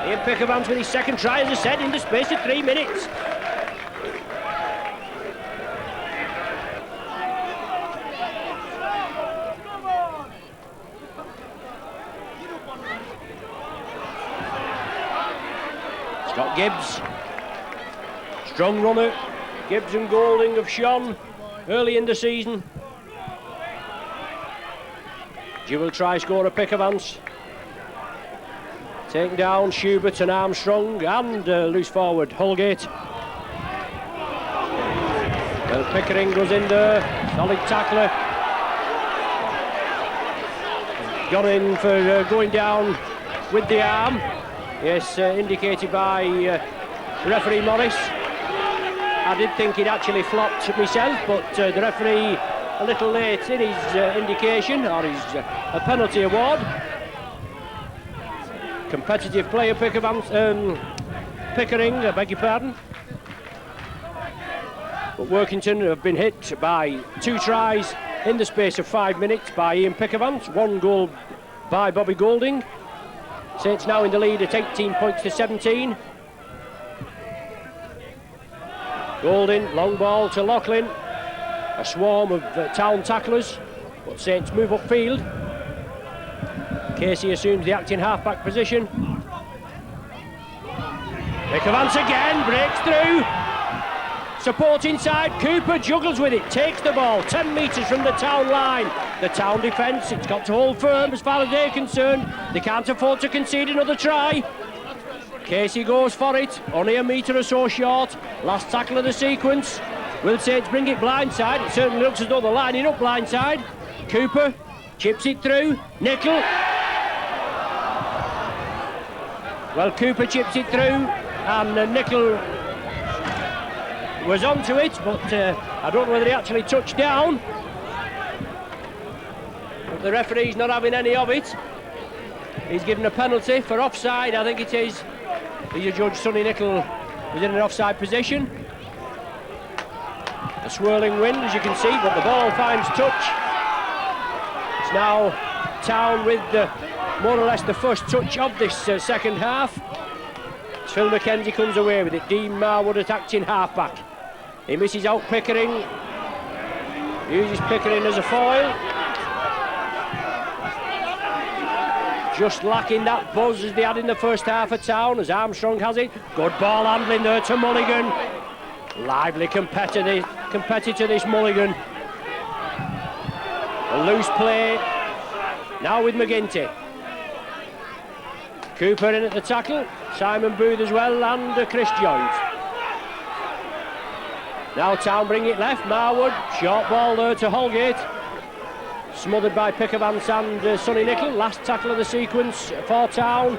Ian Pickerman's with his second try, as I said, in the space of 3 minutes. Scott Gibbs, strong runner. Gibbs and Golding have shone early in the season. Dual try scorer Pickermans. Taking down Schubert and Armstrong, and loose forward Holgate. Well, Pickering goes in there, solid tackler. Gone in for going down with the arm. Yes, indicated by referee Morris. I did think he'd actually flopped myself, but the referee a little late in his indication, or his a penalty award. Competitive player Pickering, I beg your pardon. But Workington have been hit by 2 tries in the space of 5 minutes by Ian Pickermans, 1 goal by Bobby Golding. Saints now in the lead at 18 points to 17. Golding, long ball to Loughlin. A swarm of Town tacklers, but Saints move upfield. Casey assumes the acting half-back position. Pickermans again, breaks through. Support inside, Cooper juggles with it, takes the ball 10 metres from the Town line. The Town defence, it's got to hold firm as far as they're concerned. They can't afford to concede another try. Casey goes for it, only a metre or so short. Last tackle of the sequence. Will Saints bring it blindside? It certainly looks as though they're lining up blindside. Cooper chips it through. Nickel. Well, Cooper chips it through, and Nickel was onto it, but I don't know whether he actually touched down. But the referee's not having any of it. He's given a penalty for offside, I think it is. The judge, Sonny Nickel, was in an offside position. A swirling wind, as you can see, but the ball finds touch. It's now Town with more or less the first touch of this second half. Phil McKenzie comes away with it. Dean Marwood attacking half-back. He misses out Pickering. Uses Pickering as a foil. Just lacking that buzz as they had in the first half of Town, as Armstrong has it. Good ball handling there to Mulligan. Lively competitor this Mulligan. A loose play. Now with McGinty. Cooper in at the tackle. Simon Booth as well, and Chris Jones. Now Town bring it left. Marwood, short ball there to Holgate. Smothered by Pickermans and Sonny Nickel. Last tackle of the sequence for Town.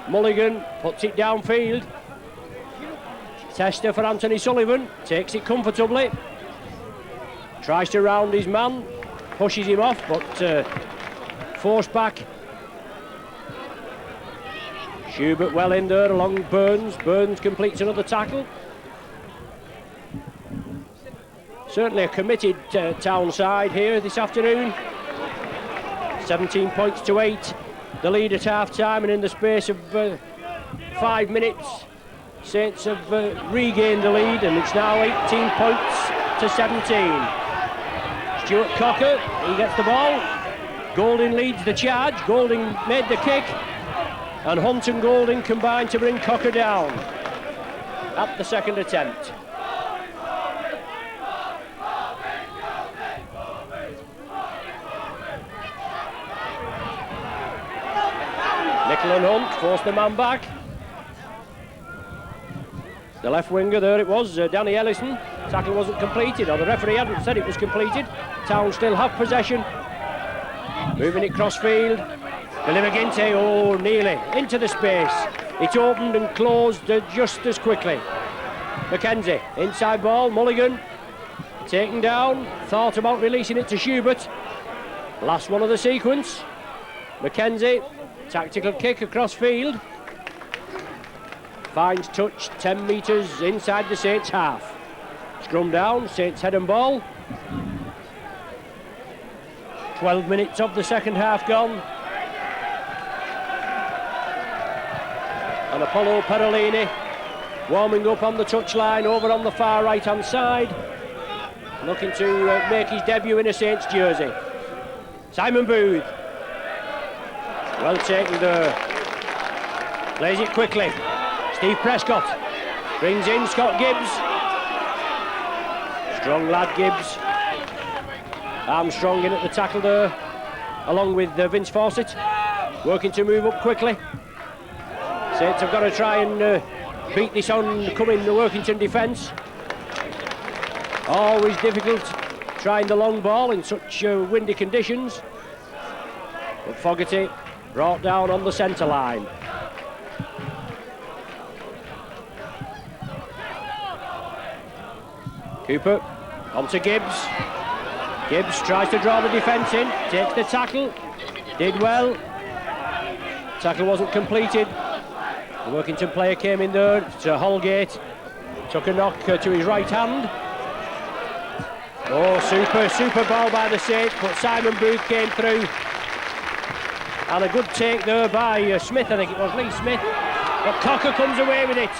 Mulligan puts it downfield. Tester for Anthony Sullivan. Takes it comfortably. Tries to round his man. Pushes him off, but forced back. Schubert well in there along Burns. Burns completes another tackle. Certainly a committed Town side here this afternoon. 17 points to 8. The lead at half-time, and in the space of 5 minutes, Saints have regained the lead, and it's now 18 points to 17. Stuart Cocker, he gets the ball. Golding leads the charge. Golding made the kick, and Hunt and Golding combined to bring Cocker down at the second attempt. Nickel and Hunt force the man back. The left winger, there it was, Danny Ellison. Tackle wasn't completed, or the referee hadn't said it was completed. Town still have possession. Moving it cross-field. Billy McGinty, oh, nearly into the space. It opened and closed just as quickly. McKenzie, inside ball, Mulligan. taken down, thought about releasing it to Schubert. Last one of the sequence. Mackenzie, tactical kick across field. Finds touch 10 metres inside the Saints half. Scrum down, Saints head and ball. 12 minutes of the second half gone. And Apollo Perolini warming up on the touchline over on the far right hand side, looking to make his debut in a Saints jersey. Simon Booth, well taken there, plays it quickly. Steve Prescott brings in Scott Gibbs. Strong lad Gibbs. Armstrong in at the tackle there, along with Vince Fawcett, working to move up quickly. Saints have got to try and beat this on-coming Workington defence. Always difficult trying the long ball in such windy conditions. But Fogarty brought down on the centre line. Cooper onto Gibbs. Gibbs tries to draw the defence in, takes the tackle, did well. Tackle wasn't completed. The Workington player came in there to Holgate, took a knock to his right hand. Oh, super ball by the Saints, but Simon Booth came through. And a good take there by Smith, I think it was, Lee Smith. But Cocker comes away with it.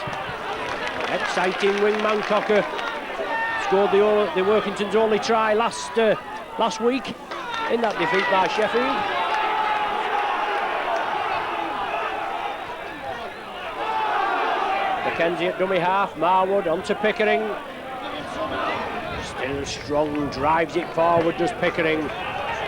Exciting wingman Cocker. Scored the Workington's only try last week in that defeat by Sheffield. Mackenzie at dummy half, Marwood onto Pickering. Still strong, drives it forward, does Pickering.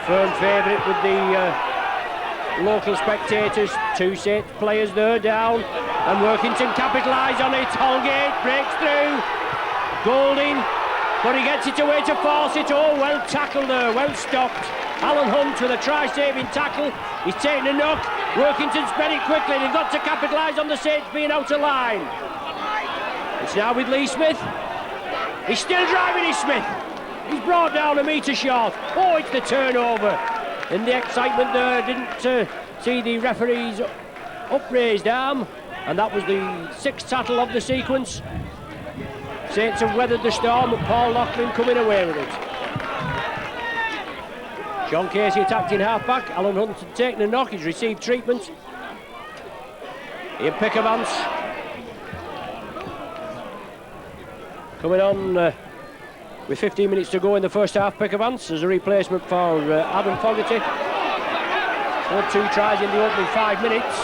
Firm favourite with the local spectators. Two Saints players there down, and Workington capitalise on it. Holgate breaks through. Golding, but he gets it away to Fawcett. Oh, well tackled there, well stopped. Alan Hunt with a try-saving tackle. He's taken a knock. Workington spread it quickly. They've got to capitalise on the Saints being out of line. It's now with Lee Smith. He's still driving his Smith. He's brought down a metre short. Oh, it's the turnover. In the excitement there, didn't see the referee's upraised arm, and that was the sixth tackle of the sequence. Saints have weathered the storm, but Paul Loughlin coming away with it. John Casey attacked in half-back. Alan Hunt had taken a knock, he's received treatment. Ian Pickervance coming on with 15 minutes to go in the first half. Pickervance as a replacement for Adam Fogarty. Scored 2 tries in the opening 5 minutes.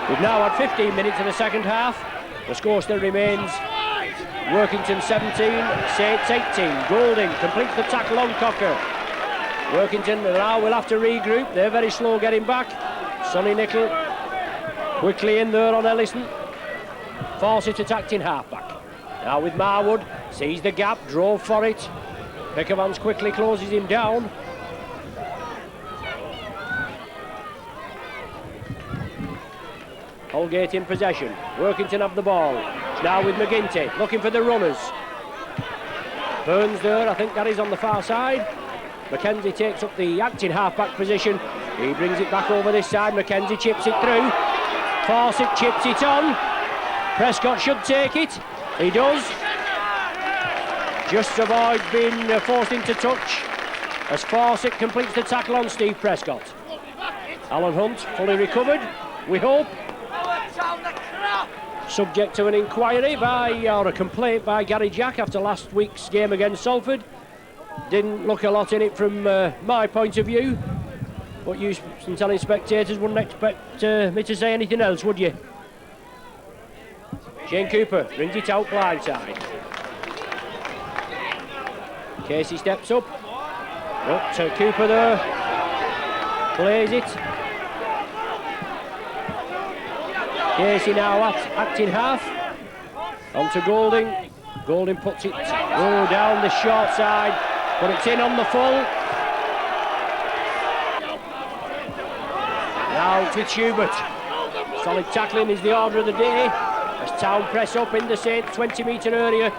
We've now had 15 minutes in the second half. The score still remains Workington 17, Saints 18. Golding completes the tackle on Cocker. Workington now will have to regroup. They're very slow getting back. Sonny Nicol quickly in there on Ellison. Fawcett attacked in half-back. Now with Marwood, sees the gap, drove for it. Pickervance quickly closes him down. Holgate in possession. Workington have the ball. It's now with McGinty, looking for the runners. Burns there, I think that is on the far side. Mackenzie takes up the acting half-back position. He brings it back over this side. Mackenzie chips it through. Fawcett chips it on. Prescott should take it. He does. Just avoids being forced into touch as Fawcett completes the tackle on Steve Prescott. Alan Hunt fully recovered, we hope. Subject to an inquiry or a complaint by Gary Jack after last week's game against Salford. Didn't look a lot in it from my point of view, but you telling spectators wouldn't expect me to say anything else, would you? Shane Cooper brings it out blindside. Casey steps up. Up to Cooper there. Plays it. Casey now acting half. On to Golding. Golding puts it down the short side, but it's in on the full. Now it's with Schubert. Solid tackling is the order of the day as Town press up in the Saints 20-metre area.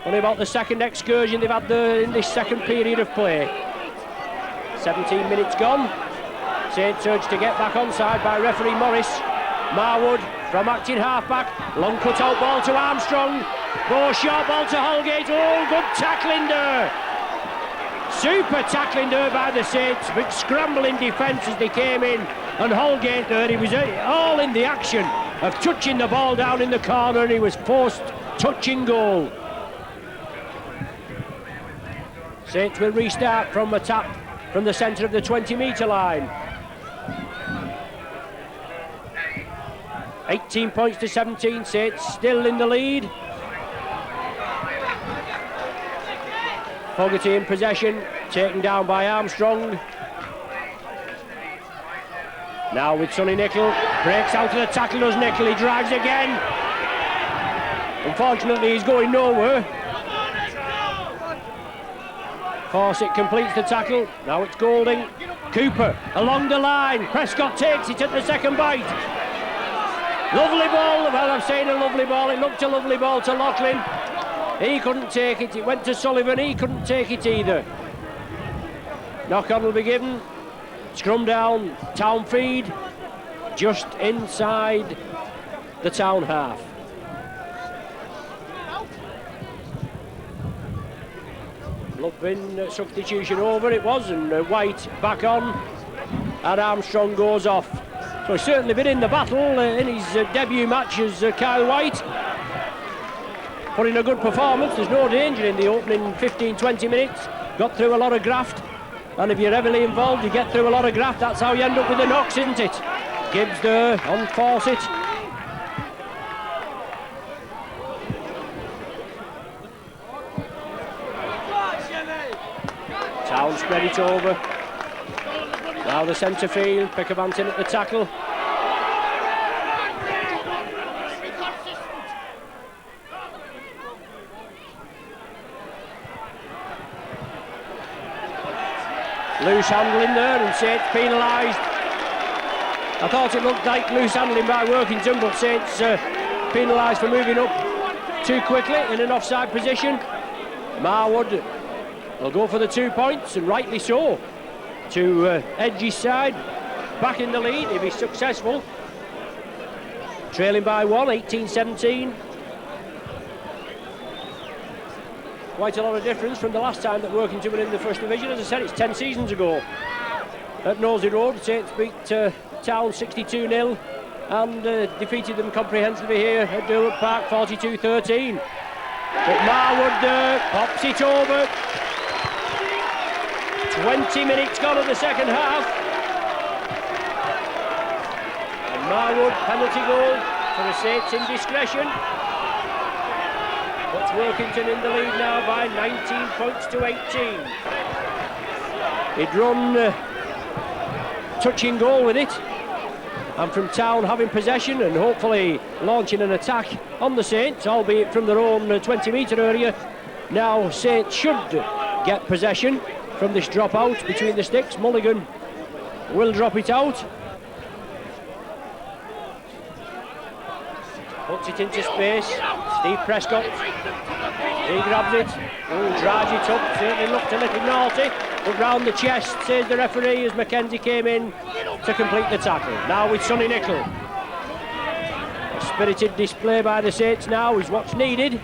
Only about the second excursion they've had in this second period of play. 17 minutes gone. Saints urged to get back onside by referee Morris. Marwood from acting half-back. Long cut-out ball to Armstrong. More short ball to Holgate. Oh, good tackling there. Super tackling there by the Saints. Big scrambling defence as they came in. And Holgate there, he was all in the action of touching the ball down in the corner, and he was forced touching goal. Saints will restart from a tap from the centre of the 20-metre line. 18 points to 17, Saints still in the lead. Fogarty in possession, taken down by Armstrong. Now with Sonny Nicol, breaks out of the tackle, does Nicol, he drives again. Unfortunately, he's going nowhere. Fawcett completes the tackle, now it's Golding. Cooper along the line, Prescott takes it at the second bite. Lovely ball, well I'm saying a lovely ball, it looked a lovely ball to Loughlin. He couldn't take it, it went to Sullivan, he couldn't take it either. Knock-on will be given. Scrum down, Town feed, just inside the Town half. Lupin substitution over, it was, and White back on, and Armstrong goes off. So he's certainly been in the battle in his debut match as Kyle White. Putting a good performance, there's no danger in the opening 15-20 minutes. Got through a lot of graft. And if you're heavily involved, you get through a lot of graft. That's how you end up with the knocks, isn't it? Gibbs there on Fawcett. Town spread it over. Now the centre field, Pickavant in at the tackle. Loose handling there, and Saints penalised. I thought it looked like loose handling by Workington, but Saints penalised for moving up too quickly in an offside position. Marwood will go for the 2 points, and rightly so, to edge his side. Back in the lead if he's successful. Trailing by 1, 18-17. Quite a lot of difference from the last time that Workington were in the First Division. As I said, it's 10 seasons ago. At Nosey Road, Saints beat Town 62-0 and defeated them comprehensively here at Durwood Park 42-13. But Marwood pops it over. 20 minutes gone of the second half. And Marwood, penalty goal for a Saints indiscretion. Puts Workington in the lead now by 19 points to 18. He'd run touching goal with it, and from Town having possession and hopefully launching an attack on the Saints, albeit from their own 20-metre area. Now Saints should get possession from this drop out between the sticks. Mulligan will drop it out. Puts it into space. Steve Prescott. He grabs it. Oh, drives it up. Certainly looked a little naughty. But round the chest, says the referee, as Mackenzie came in to complete the tackle. Now with Sonny Nicol. A spirited display by the Saints now is what's needed.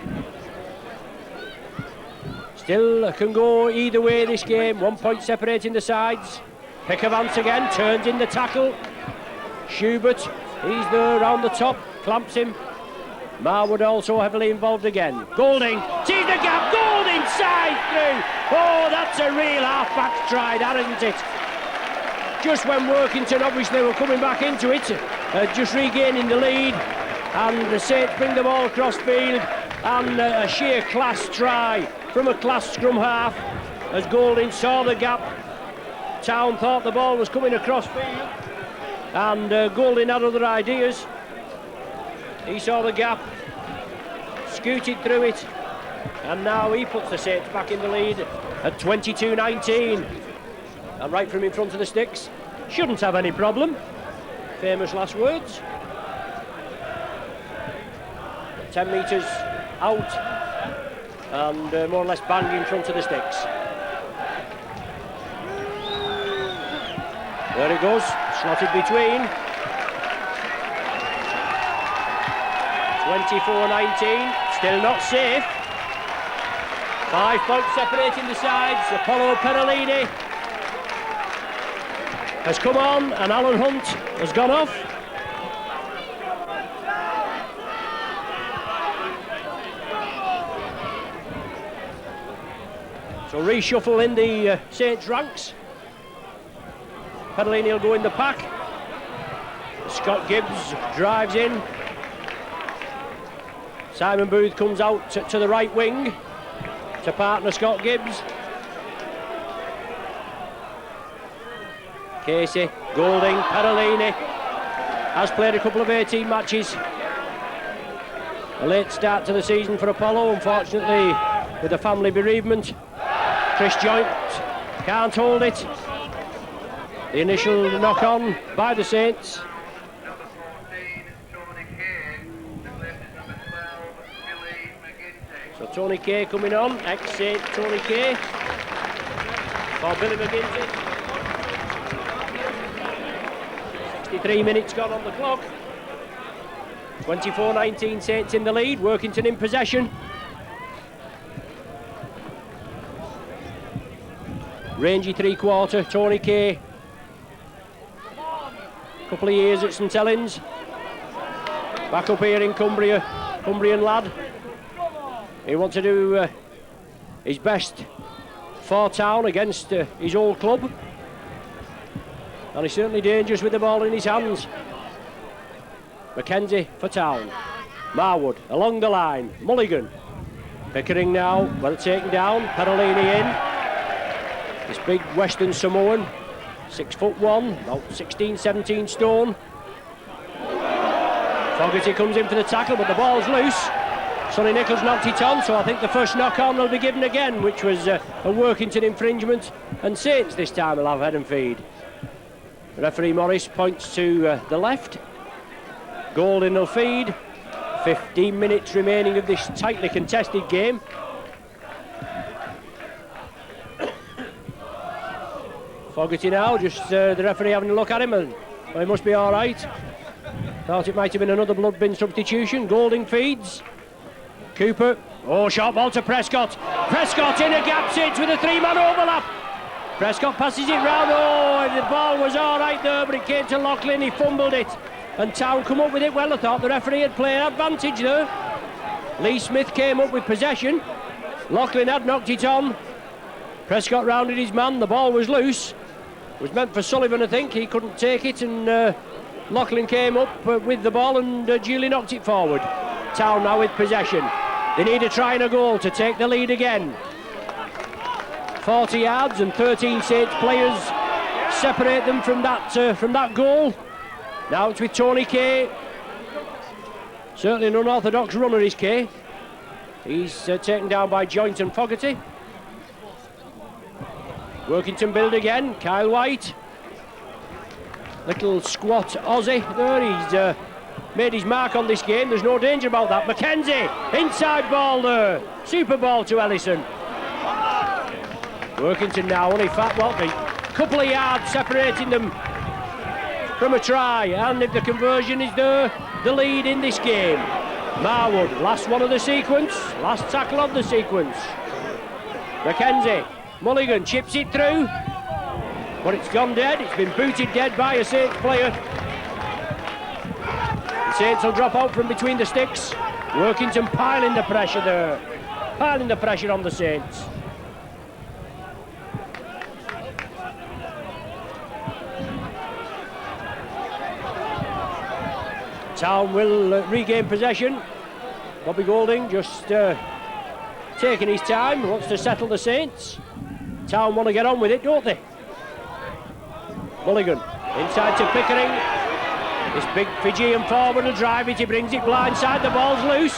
Still can go either way this game. 1 point separating the sides. Pickavant again, turns in the tackle. Schubert, he's there round the top, clamps him. Marwood also heavily involved again. Golding, sees the gap, Gold inside through. Oh, that's a real half-back try, that isn't it? Just when Workington obviously were coming back into it, just regaining the lead, and the Saints bring the ball across field, and a sheer class try from a class scrum half, as Golding saw the gap. Town thought the ball was coming across field, and Golding had other ideas. He saw the gap, scooted through it, and now he puts the Saints back in the lead at 22-19. And right from in front of the sticks, shouldn't have any problem. Famous last words. 10 metres out and more or less bang in front of the sticks. There it goes, slotted between. 24-19, still not safe. 5 points separating the sides. Apollo Perolini has come on and Alan Hunt has gone off. So reshuffle in the Saints ranks. Perolini will go in the pack. Scott Gibbs drives in. Simon Booth comes out to the right wing to partner Scott Gibbs. Casey, Golding, Perolini has played a couple of 18 matches. A late start to the season for Apollo, unfortunately, with a family bereavement. Chris Joint can't hold it. The initial knock on by the Saints. So Tony Kay coming on, ex-Saint Tony Kay for Billy McGinty. 63 minutes gone on the clock. 24-19 Saints in the lead, Workington in possession. Rangy three-quarter, Tony Kay. Couple of years at St Helens. Back up here in Cumbria, Cumbrian lad. He wants to do his best for Town against his old club. And he's certainly dangerous with the ball in his hands. Mackenzie for Town. Marwood along the line. Mulligan. Pickering now, well taken down. Perolini in. This big Western Samoan. 6'1", about 16, 17 stone. Fogarty comes in for the tackle, but the ball's loose. Sonny Nichols knocked it on, so I think the first knock-on will be given again, which was a Workington infringement, and Saints this time will have head and feed. Referee Morris points to the left. Golding will feed. 15 minutes remaining of this tightly contested game. Fogarty now, just the referee having a look at him, and well, he must be all right. Thought it might have been another blood bin substitution. Golding feeds. Cooper, oh, short ball to Prescott. Prescott in a gap six with a 3-man overlap. Prescott passes it round. Oh, the ball was all right there, but it came to Loughlin. He fumbled it, and Town come up with it. Well, I thought the referee had played advantage there. Lee Smith came up with possession. Loughlin had knocked it on. Prescott rounded his man. The ball was loose. It was meant for Sullivan, I think. He couldn't take it, and Loughlin came up with the ball and duly knocked it forward. Town now with possession. They need a try and a goal to take the lead again. 40 yards and 13 Saints players separate them from that goal. Now it's with Tony Kay. Certainly an unorthodox runner is Kay. He's taken down by Joint and Fogarty. Workington build again. Kyle White. Little squat Aussie there. He's made his mark on this game. There's no danger about that. Mackenzie, inside ball there. Super ball to Ellison. Workington now only a couple of yards separating them from a try, and if the conversion is there, the lead in this game. Marwood, last one of the sequence, last tackle of the sequence. Mackenzie, Mulligan chips it through, but it's gone dead. It's been booted dead by a Saints player. The Saints will drop out from between the sticks. Workington piling the pressure there, piling the pressure on the Saints. Town will regain possession. Bobby Golding just taking his time, wants to settle the Saints. Town want to get on with it, don't they? Mulligan inside to Pickering. This big Fijian forward will drive it, he brings it blindside, the ball's loose.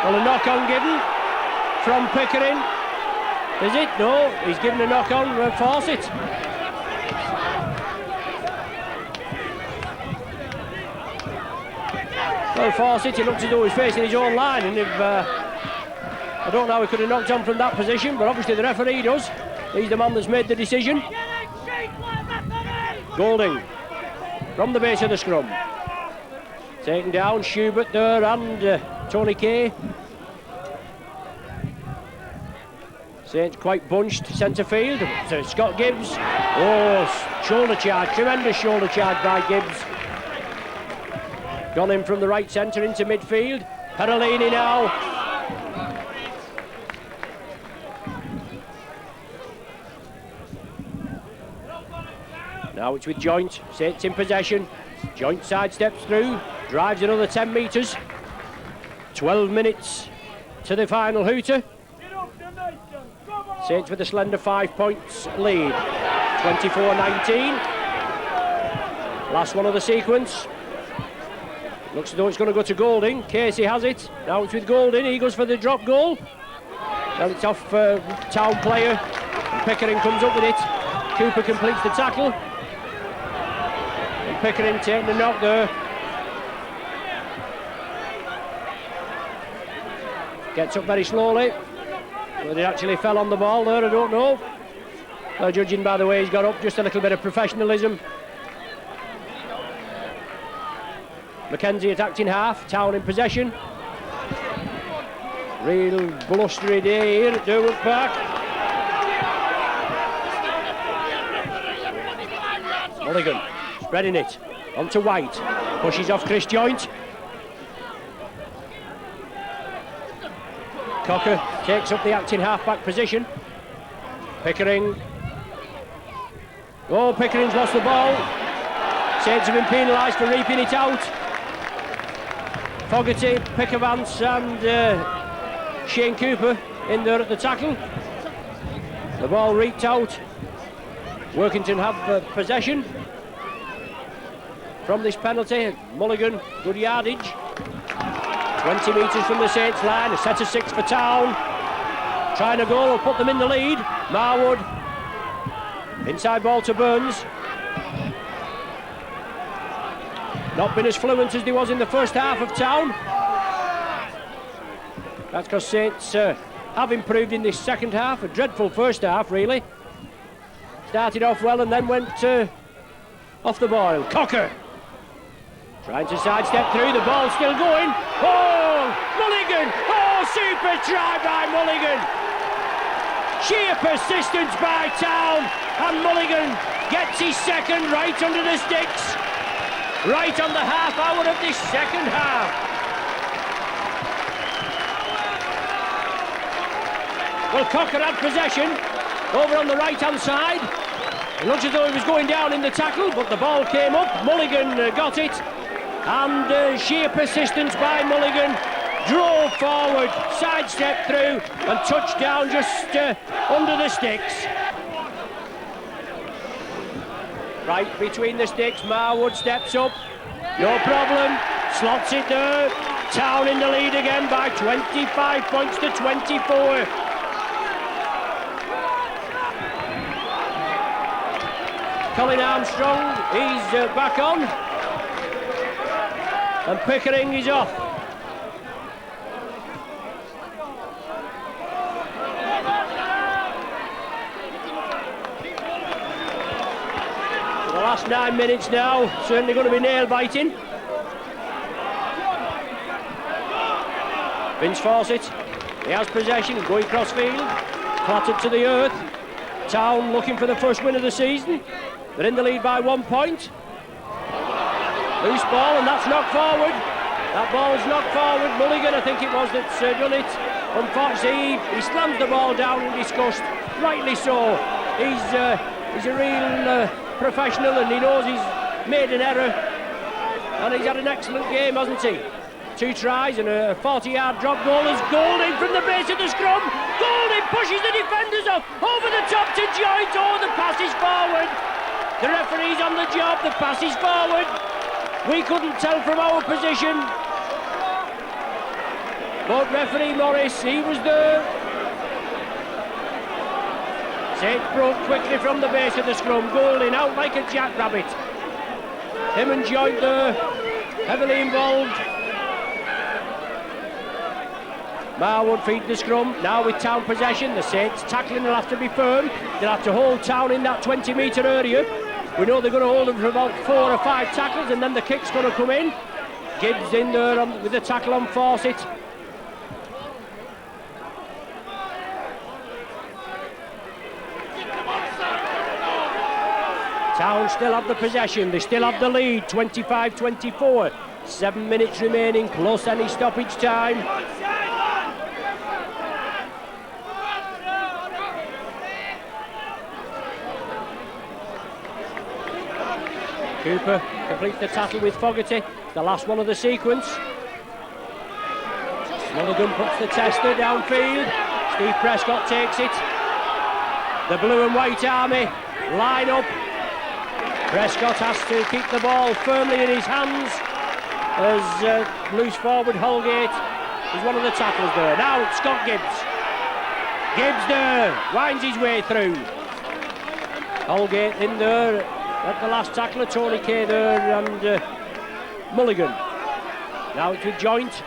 Well, a knock-on given from Pickering. Is it? No, he's given a knock-on Fawcett. Well, Fawcett, he looks as though he's facing his own line, and if I don't know how he could have knocked on from that position, but obviously the referee does. He's the man that's made the decision. Golding from the base of the scrum. Taken down, Schubert there and Tony Kay. Saints quite bunched centre field. So Scott Gibbs. Oh, shoulder charge, tremendous shoulder charge by Gibbs. Gone in from the right centre into midfield. Perolini now. Now it's with Joint. Saints in possession. Joint sidesteps through, drives another 10 metres. 12 minutes to the final hooter. Saints with a slender 5 points lead. 24-19. Last one of the sequence. Looks as though it's going to go to Golding. Casey has it. Now it's with Golding. He goes for the drop goal. Now it's off Town player. And Pickering comes up with it. Cooper completes the tackle. Pickering taking the knock there. Gets up very slowly. Whether he actually fell on the ball there, I don't know. Judging by the way he's got up, just a little bit of professionalism. Mackenzie attacked in half, Town in possession. Real blustery day here at Derwent Park. Mulligan. Spreading it onto White, pushes off Chris Joint. Cocker takes up the acting half-back position. Pickering. Oh, Pickering's lost the ball. Saints have been penalised for reaping it out. Fogarty, Pickervance and Shane Cooper in there at the tackle. The ball reaped out. Workington have possession. From this penalty, Mulligan, good yardage. 20 metres from the Saints line, a set of 6 for Town. Trying a goal will put them in the lead. Marwood, inside ball to Burns. Not been as fluent as he was in the first half of Town. That's because Saints have improved in this second half. A dreadful first half, really. Started off well and then went off the boil. Cocker. Trying to sidestep through, the ball still going. Oh, Mulligan! Oh, super try by Mulligan! Sheer persistence by Town, and Mulligan gets his second right under the sticks. Right on the half hour of this second half. Well, Cocker had possession over on the right-hand side. It looks as though he was going down in the tackle, but the ball came up. Mulligan got it. And sheer persistence by Mulligan, drove forward, sidestepped through and touched down just under the sticks. Right between the sticks, Marwood steps up, no problem, slots it there. Town in the lead again by 25 points to 24. Colin Armstrong, he's back on. And Pickering is off. The last 9 minutes now, certainly going to be nail-biting. Vince Fawcett, he has possession, going cross-field, clattered to the earth. Town looking for the first win of the season. They're in the lead by 1 point. Loose ball, and that's knocked forward. That ball's knocked forward. Mulligan, I think it was, that's done it. Unfortunately, he slams the ball down in disgust. Rightly so. He's a real professional, and he knows he's made an error. And he's had an excellent game, hasn't he? 2 tries and a 40-yard drop goal as Golding from the base of the scrum. Golding pushes the defenders off, over the top to Joint. Oh, the pass is forward. The referee's on the job, the pass is forward. We couldn't tell from our position, but referee Morris, he was there. Saints broke quickly from the base of the scrum. Golding out like a jackrabbit. Him and Joint there, heavily involved. Marwood feed the scrum, now with Town possession. The Saints tackling will have to be firm. They'll have to hold Town in that 20-metre area. We know they're going to hold them for about 4 or 5 tackles, and then the kick's going to come in. Gibbs in there with the tackle on Fawcett. Town still have the possession, they still have the lead, 25-24. 7 minutes remaining, plus any stoppage time. Cooper completes the tackle with Fogarty, the last one of the sequence. Mulligan puts the tester downfield. Steve Prescott takes it. The blue and white army line up. Prescott has to keep the ball firmly in his hands as loose forward Holgate is one of the tackles there. Now it's Scott Gibbs. Gibbs there, winds his way through. Holgate in there at the last tackler, Tony Kay there and Mulligan. Now it's with Joint.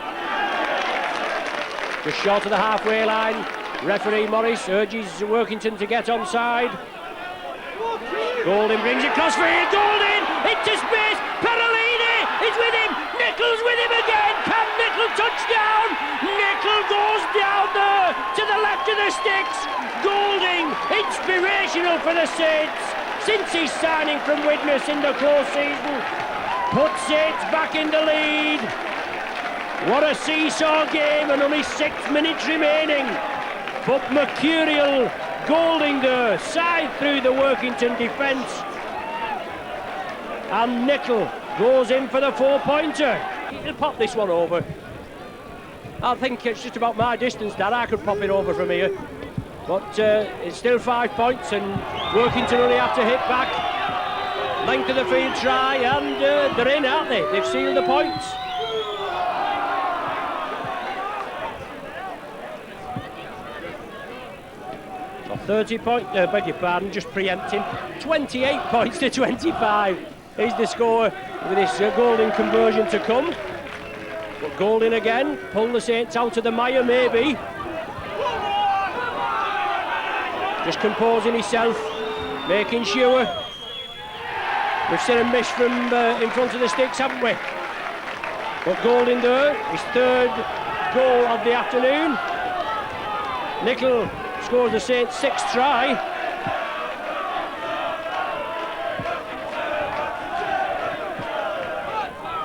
Just short of the halfway line. Referee Morris urges Workington to get onside. Golding brings it crossfield. Golding into space. Perolini is with him. Nichols with him again. Can Nicholl touch down? Nicholl goes down there to the left of the sticks. Golding, inspirational for the Saints since his signing from Widnes in the close season. Puts Saints back in the lead. What a seesaw game, and only 6 minutes remaining. But mercurial Golding there, side through the Workington defence. And Nicholl goes in for the 4-pointer. He'll pop this one over. I think it's just about my distance that I could pop it over from here. But it's still 5 points, and Workington only have to hit back. Length of the field try, and they're in, aren't they? They've sealed the points. So 30 points, beg your pardon, just preempting. 28 points to 25 is the score with this Golding conversion to come. But Golding again, pull the Saints out of the mire maybe. Just composing himself, making sure. We've seen him miss from in front of the sticks, haven't we? But Golding there, his 3rd goal of the afternoon. Nicholl scores the Saints' 6th try.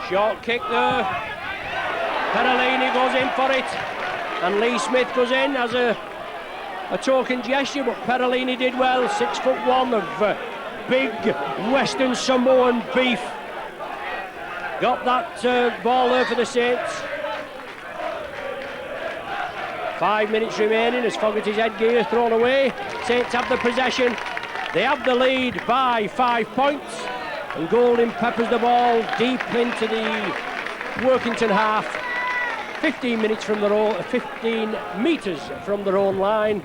Short kick there. Perolini goes in for it, and Lee Smith goes in as a token gesture, but Perolini did well. 6'1" of big Western Samoan beef. Got that ball there for the Saints. 5 minutes remaining as Fogarty's headgear thrown away. Saints have the possession. They have the lead by 5 points. And Golding peppers the ball deep into the Workington half. 15 minutes from their own, 15 metres from their own line.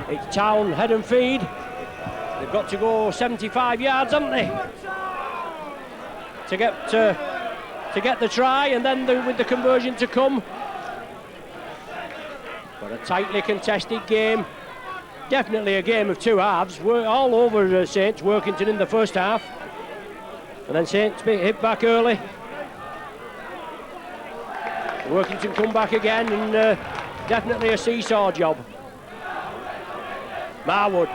It's Town head and feed. They've got to go 75 yards, haven't they? To get the try, and then with the conversion to come. But a tightly contested game. Definitely a game of 2 halves. We're all over Saints, Workington in the first half. And then Saints hit back early. Workington come back again, and definitely a seesaw job. Marwood.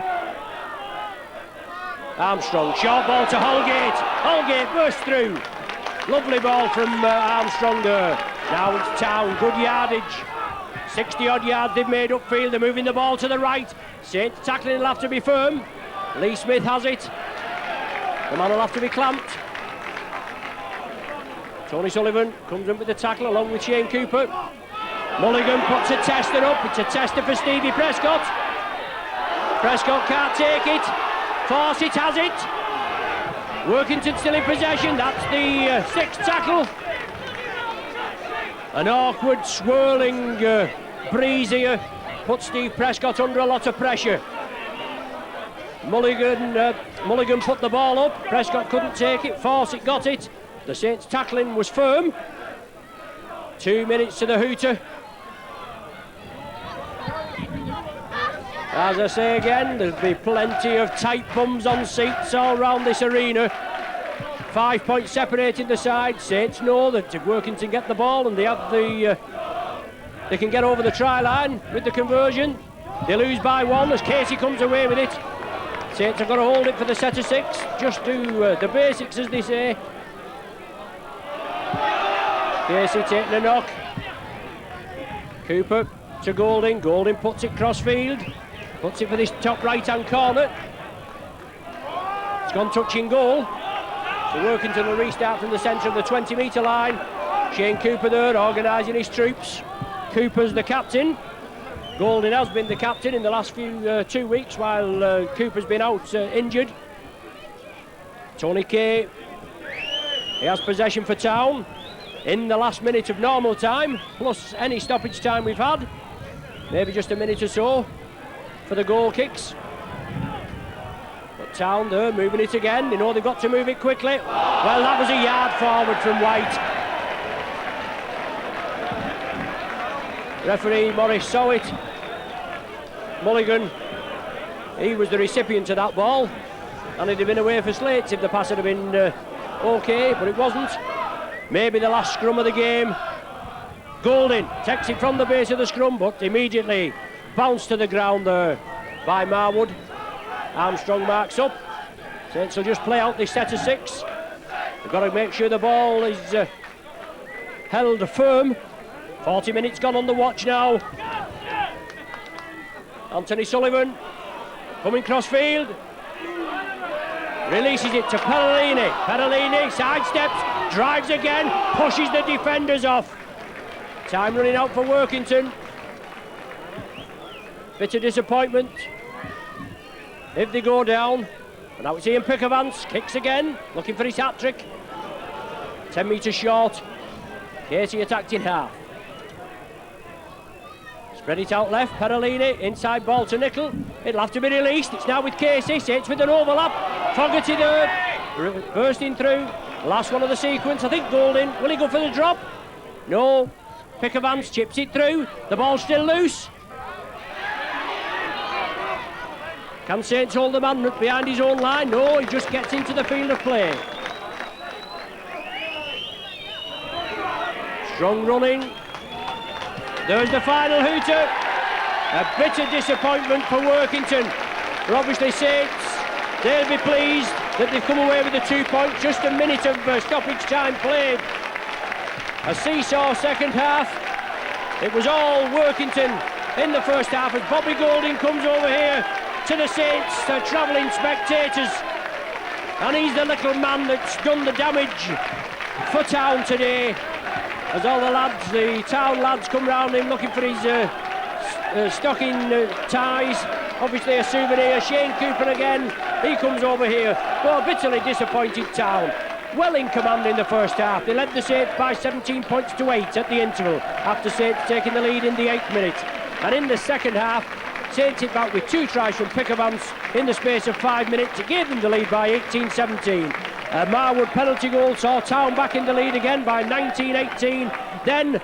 Armstrong, short ball to Holgate. Holgate burst through. Lovely ball from Armstrong there. Now it's Town, good yardage. 60-odd yards they've made upfield. They're moving the ball to the right. Saints tackling will have to be firm. Lee Smith has it. The man will have to be clamped. Tony Sullivan comes in with the tackle along with Shane Cooper. Mulligan puts a tester up. It's a tester for Stevie Prescott. Prescott can't take it. Fawcett has it. Workington still in possession. That's the 6th tackle. An awkward, swirling breeze here puts Steve Prescott under a lot of pressure. Mulligan put the ball up. Prescott couldn't take it. Fawcett got it. The Saints' tackling was firm. 2 minutes to the hooter. As I say again, there'll be plenty of tight bums on seats all round this arena. 5 points separating the sides. Saints know that if Workington get the ball and they have they can get over the try line with the conversion. They lose by 1 as Casey comes away with it. Saints have got to hold it for the set of 6. Just do the basics, as they say. Casey taking a knock. Cooper to Golding. Golding puts it cross-field. Puts it for this top right-hand corner. It's gone touching goal. So Workington will restart from the centre of the 20-metre line. Shane Cooper there organising his troops. Cooper's the captain. Golding has been the captain in the last few 2 weeks while Cooper's been out injured. Tony Kay, he has possession for Town in the last minute of normal time, plus any stoppage time we've had. Maybe just a minute or so for the goal kicks. But Town there moving it again. They know they've got to move it quickly. Well, that was a yard forward from White. Referee Morris saw it. Mulligan, he was the recipient of that ball, and it'd have been away for Slates if the pass had been okay, but it wasn't. Maybe the last scrum of the game. Golding takes it from the base of the scrum, but immediately bounced to the ground there by Marwood. Armstrong marks up. Saints will just play out this set of 6. They've got to make sure the ball is held firm. 40 minutes gone on the watch now. Anthony Sullivan coming cross-field. Releases it to Perellini. Perellini sidesteps, drives again, pushes the defenders off. Time running out for Workington. Bit of disappointment if they go down. And now it's Ian Pickavance, kicks again, looking for his hat-trick. 10 metres short. Casey attacked in half. Spread it out left, Perellini, inside ball to Nickel. It'll have to be released, it's now with Casey, Saints with an overlap. Fogarty there, bursting through. Last one of the sequence, I think Golding. Will he go for the drop? No. Pickavance chips it through, the ball's still loose. Can Saints hold the man behind his own line? No, he just gets into the field of play. Strong running. There's the final hooter. A bitter disappointment for Workington. But obviously Saints, they'll be pleased that they've come away with the 2 points. Just a minute of stoppage time played. A seesaw second half. It was all Workington in the first half as Bobby Golding comes over here to the Saints, the travelling spectators. And he's the little man that's done the damage for Town today. As all the lads, the Town lads, come round him looking for his stocking ties. Obviously a souvenir. Shane Cooper again, he comes over here. Well, bitterly disappointed Town. Well in command in the first half. They led the Saints by 17 points to 8 at the interval, after Saints taking the lead in the 8th minute. And in the second half, Saints hit back with 2 tries from Pickavance in the space of 5 minutes. It gave them the lead by 18-17. Marwood penalty goal saw Town back in the lead again by 19-18. Then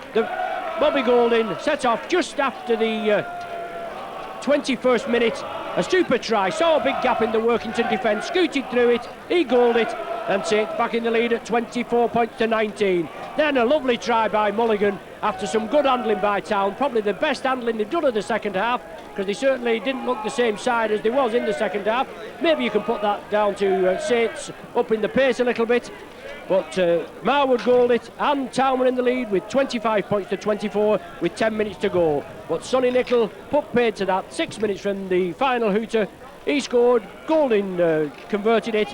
Bobby Golding set off just after the 21st minute. A super try, saw a big gap in the Workington defence, scooted through it, he goaled it, and Saints back in the lead at 24 points to 19. Then a lovely try by Mulligan after some good handling by Town, probably the best handling they've done in the second half, because they certainly didn't look the same side as they was in the second half. Maybe you can put that down to Saints upping the pace a little bit, but Marwood goaled it, and Town were in the lead with 25 points to 24 with 10 minutes to go. But Sonny Nickel put paid to that. 6 minutes from the final hooter, he scored. Golding converted it.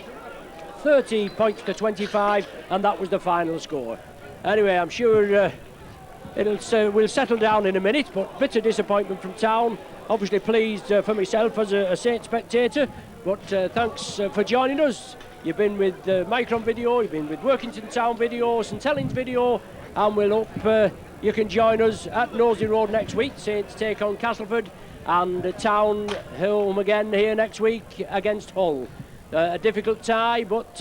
30 points to 25, and that was the final score. Anyway, I'm sure we'll settle down in a minute, but bitter disappointment from Town. Obviously pleased for myself as a Saints spectator, but thanks for joining us. You've been with Micron Video, you've been with Workington Town Video, St Helens Video, and we'll hope you can join us at Nosey Road next week. Saints take on Castleford, and Town home again here next week against Hull. A difficult tie, but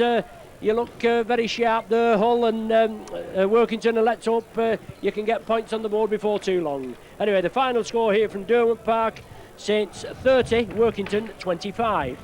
You look very sharp there, Hull, and Workington, and let's hope you can get points on the board before too long. Anyway, the final score here from Derwent Park, Saints 30, Workington 25.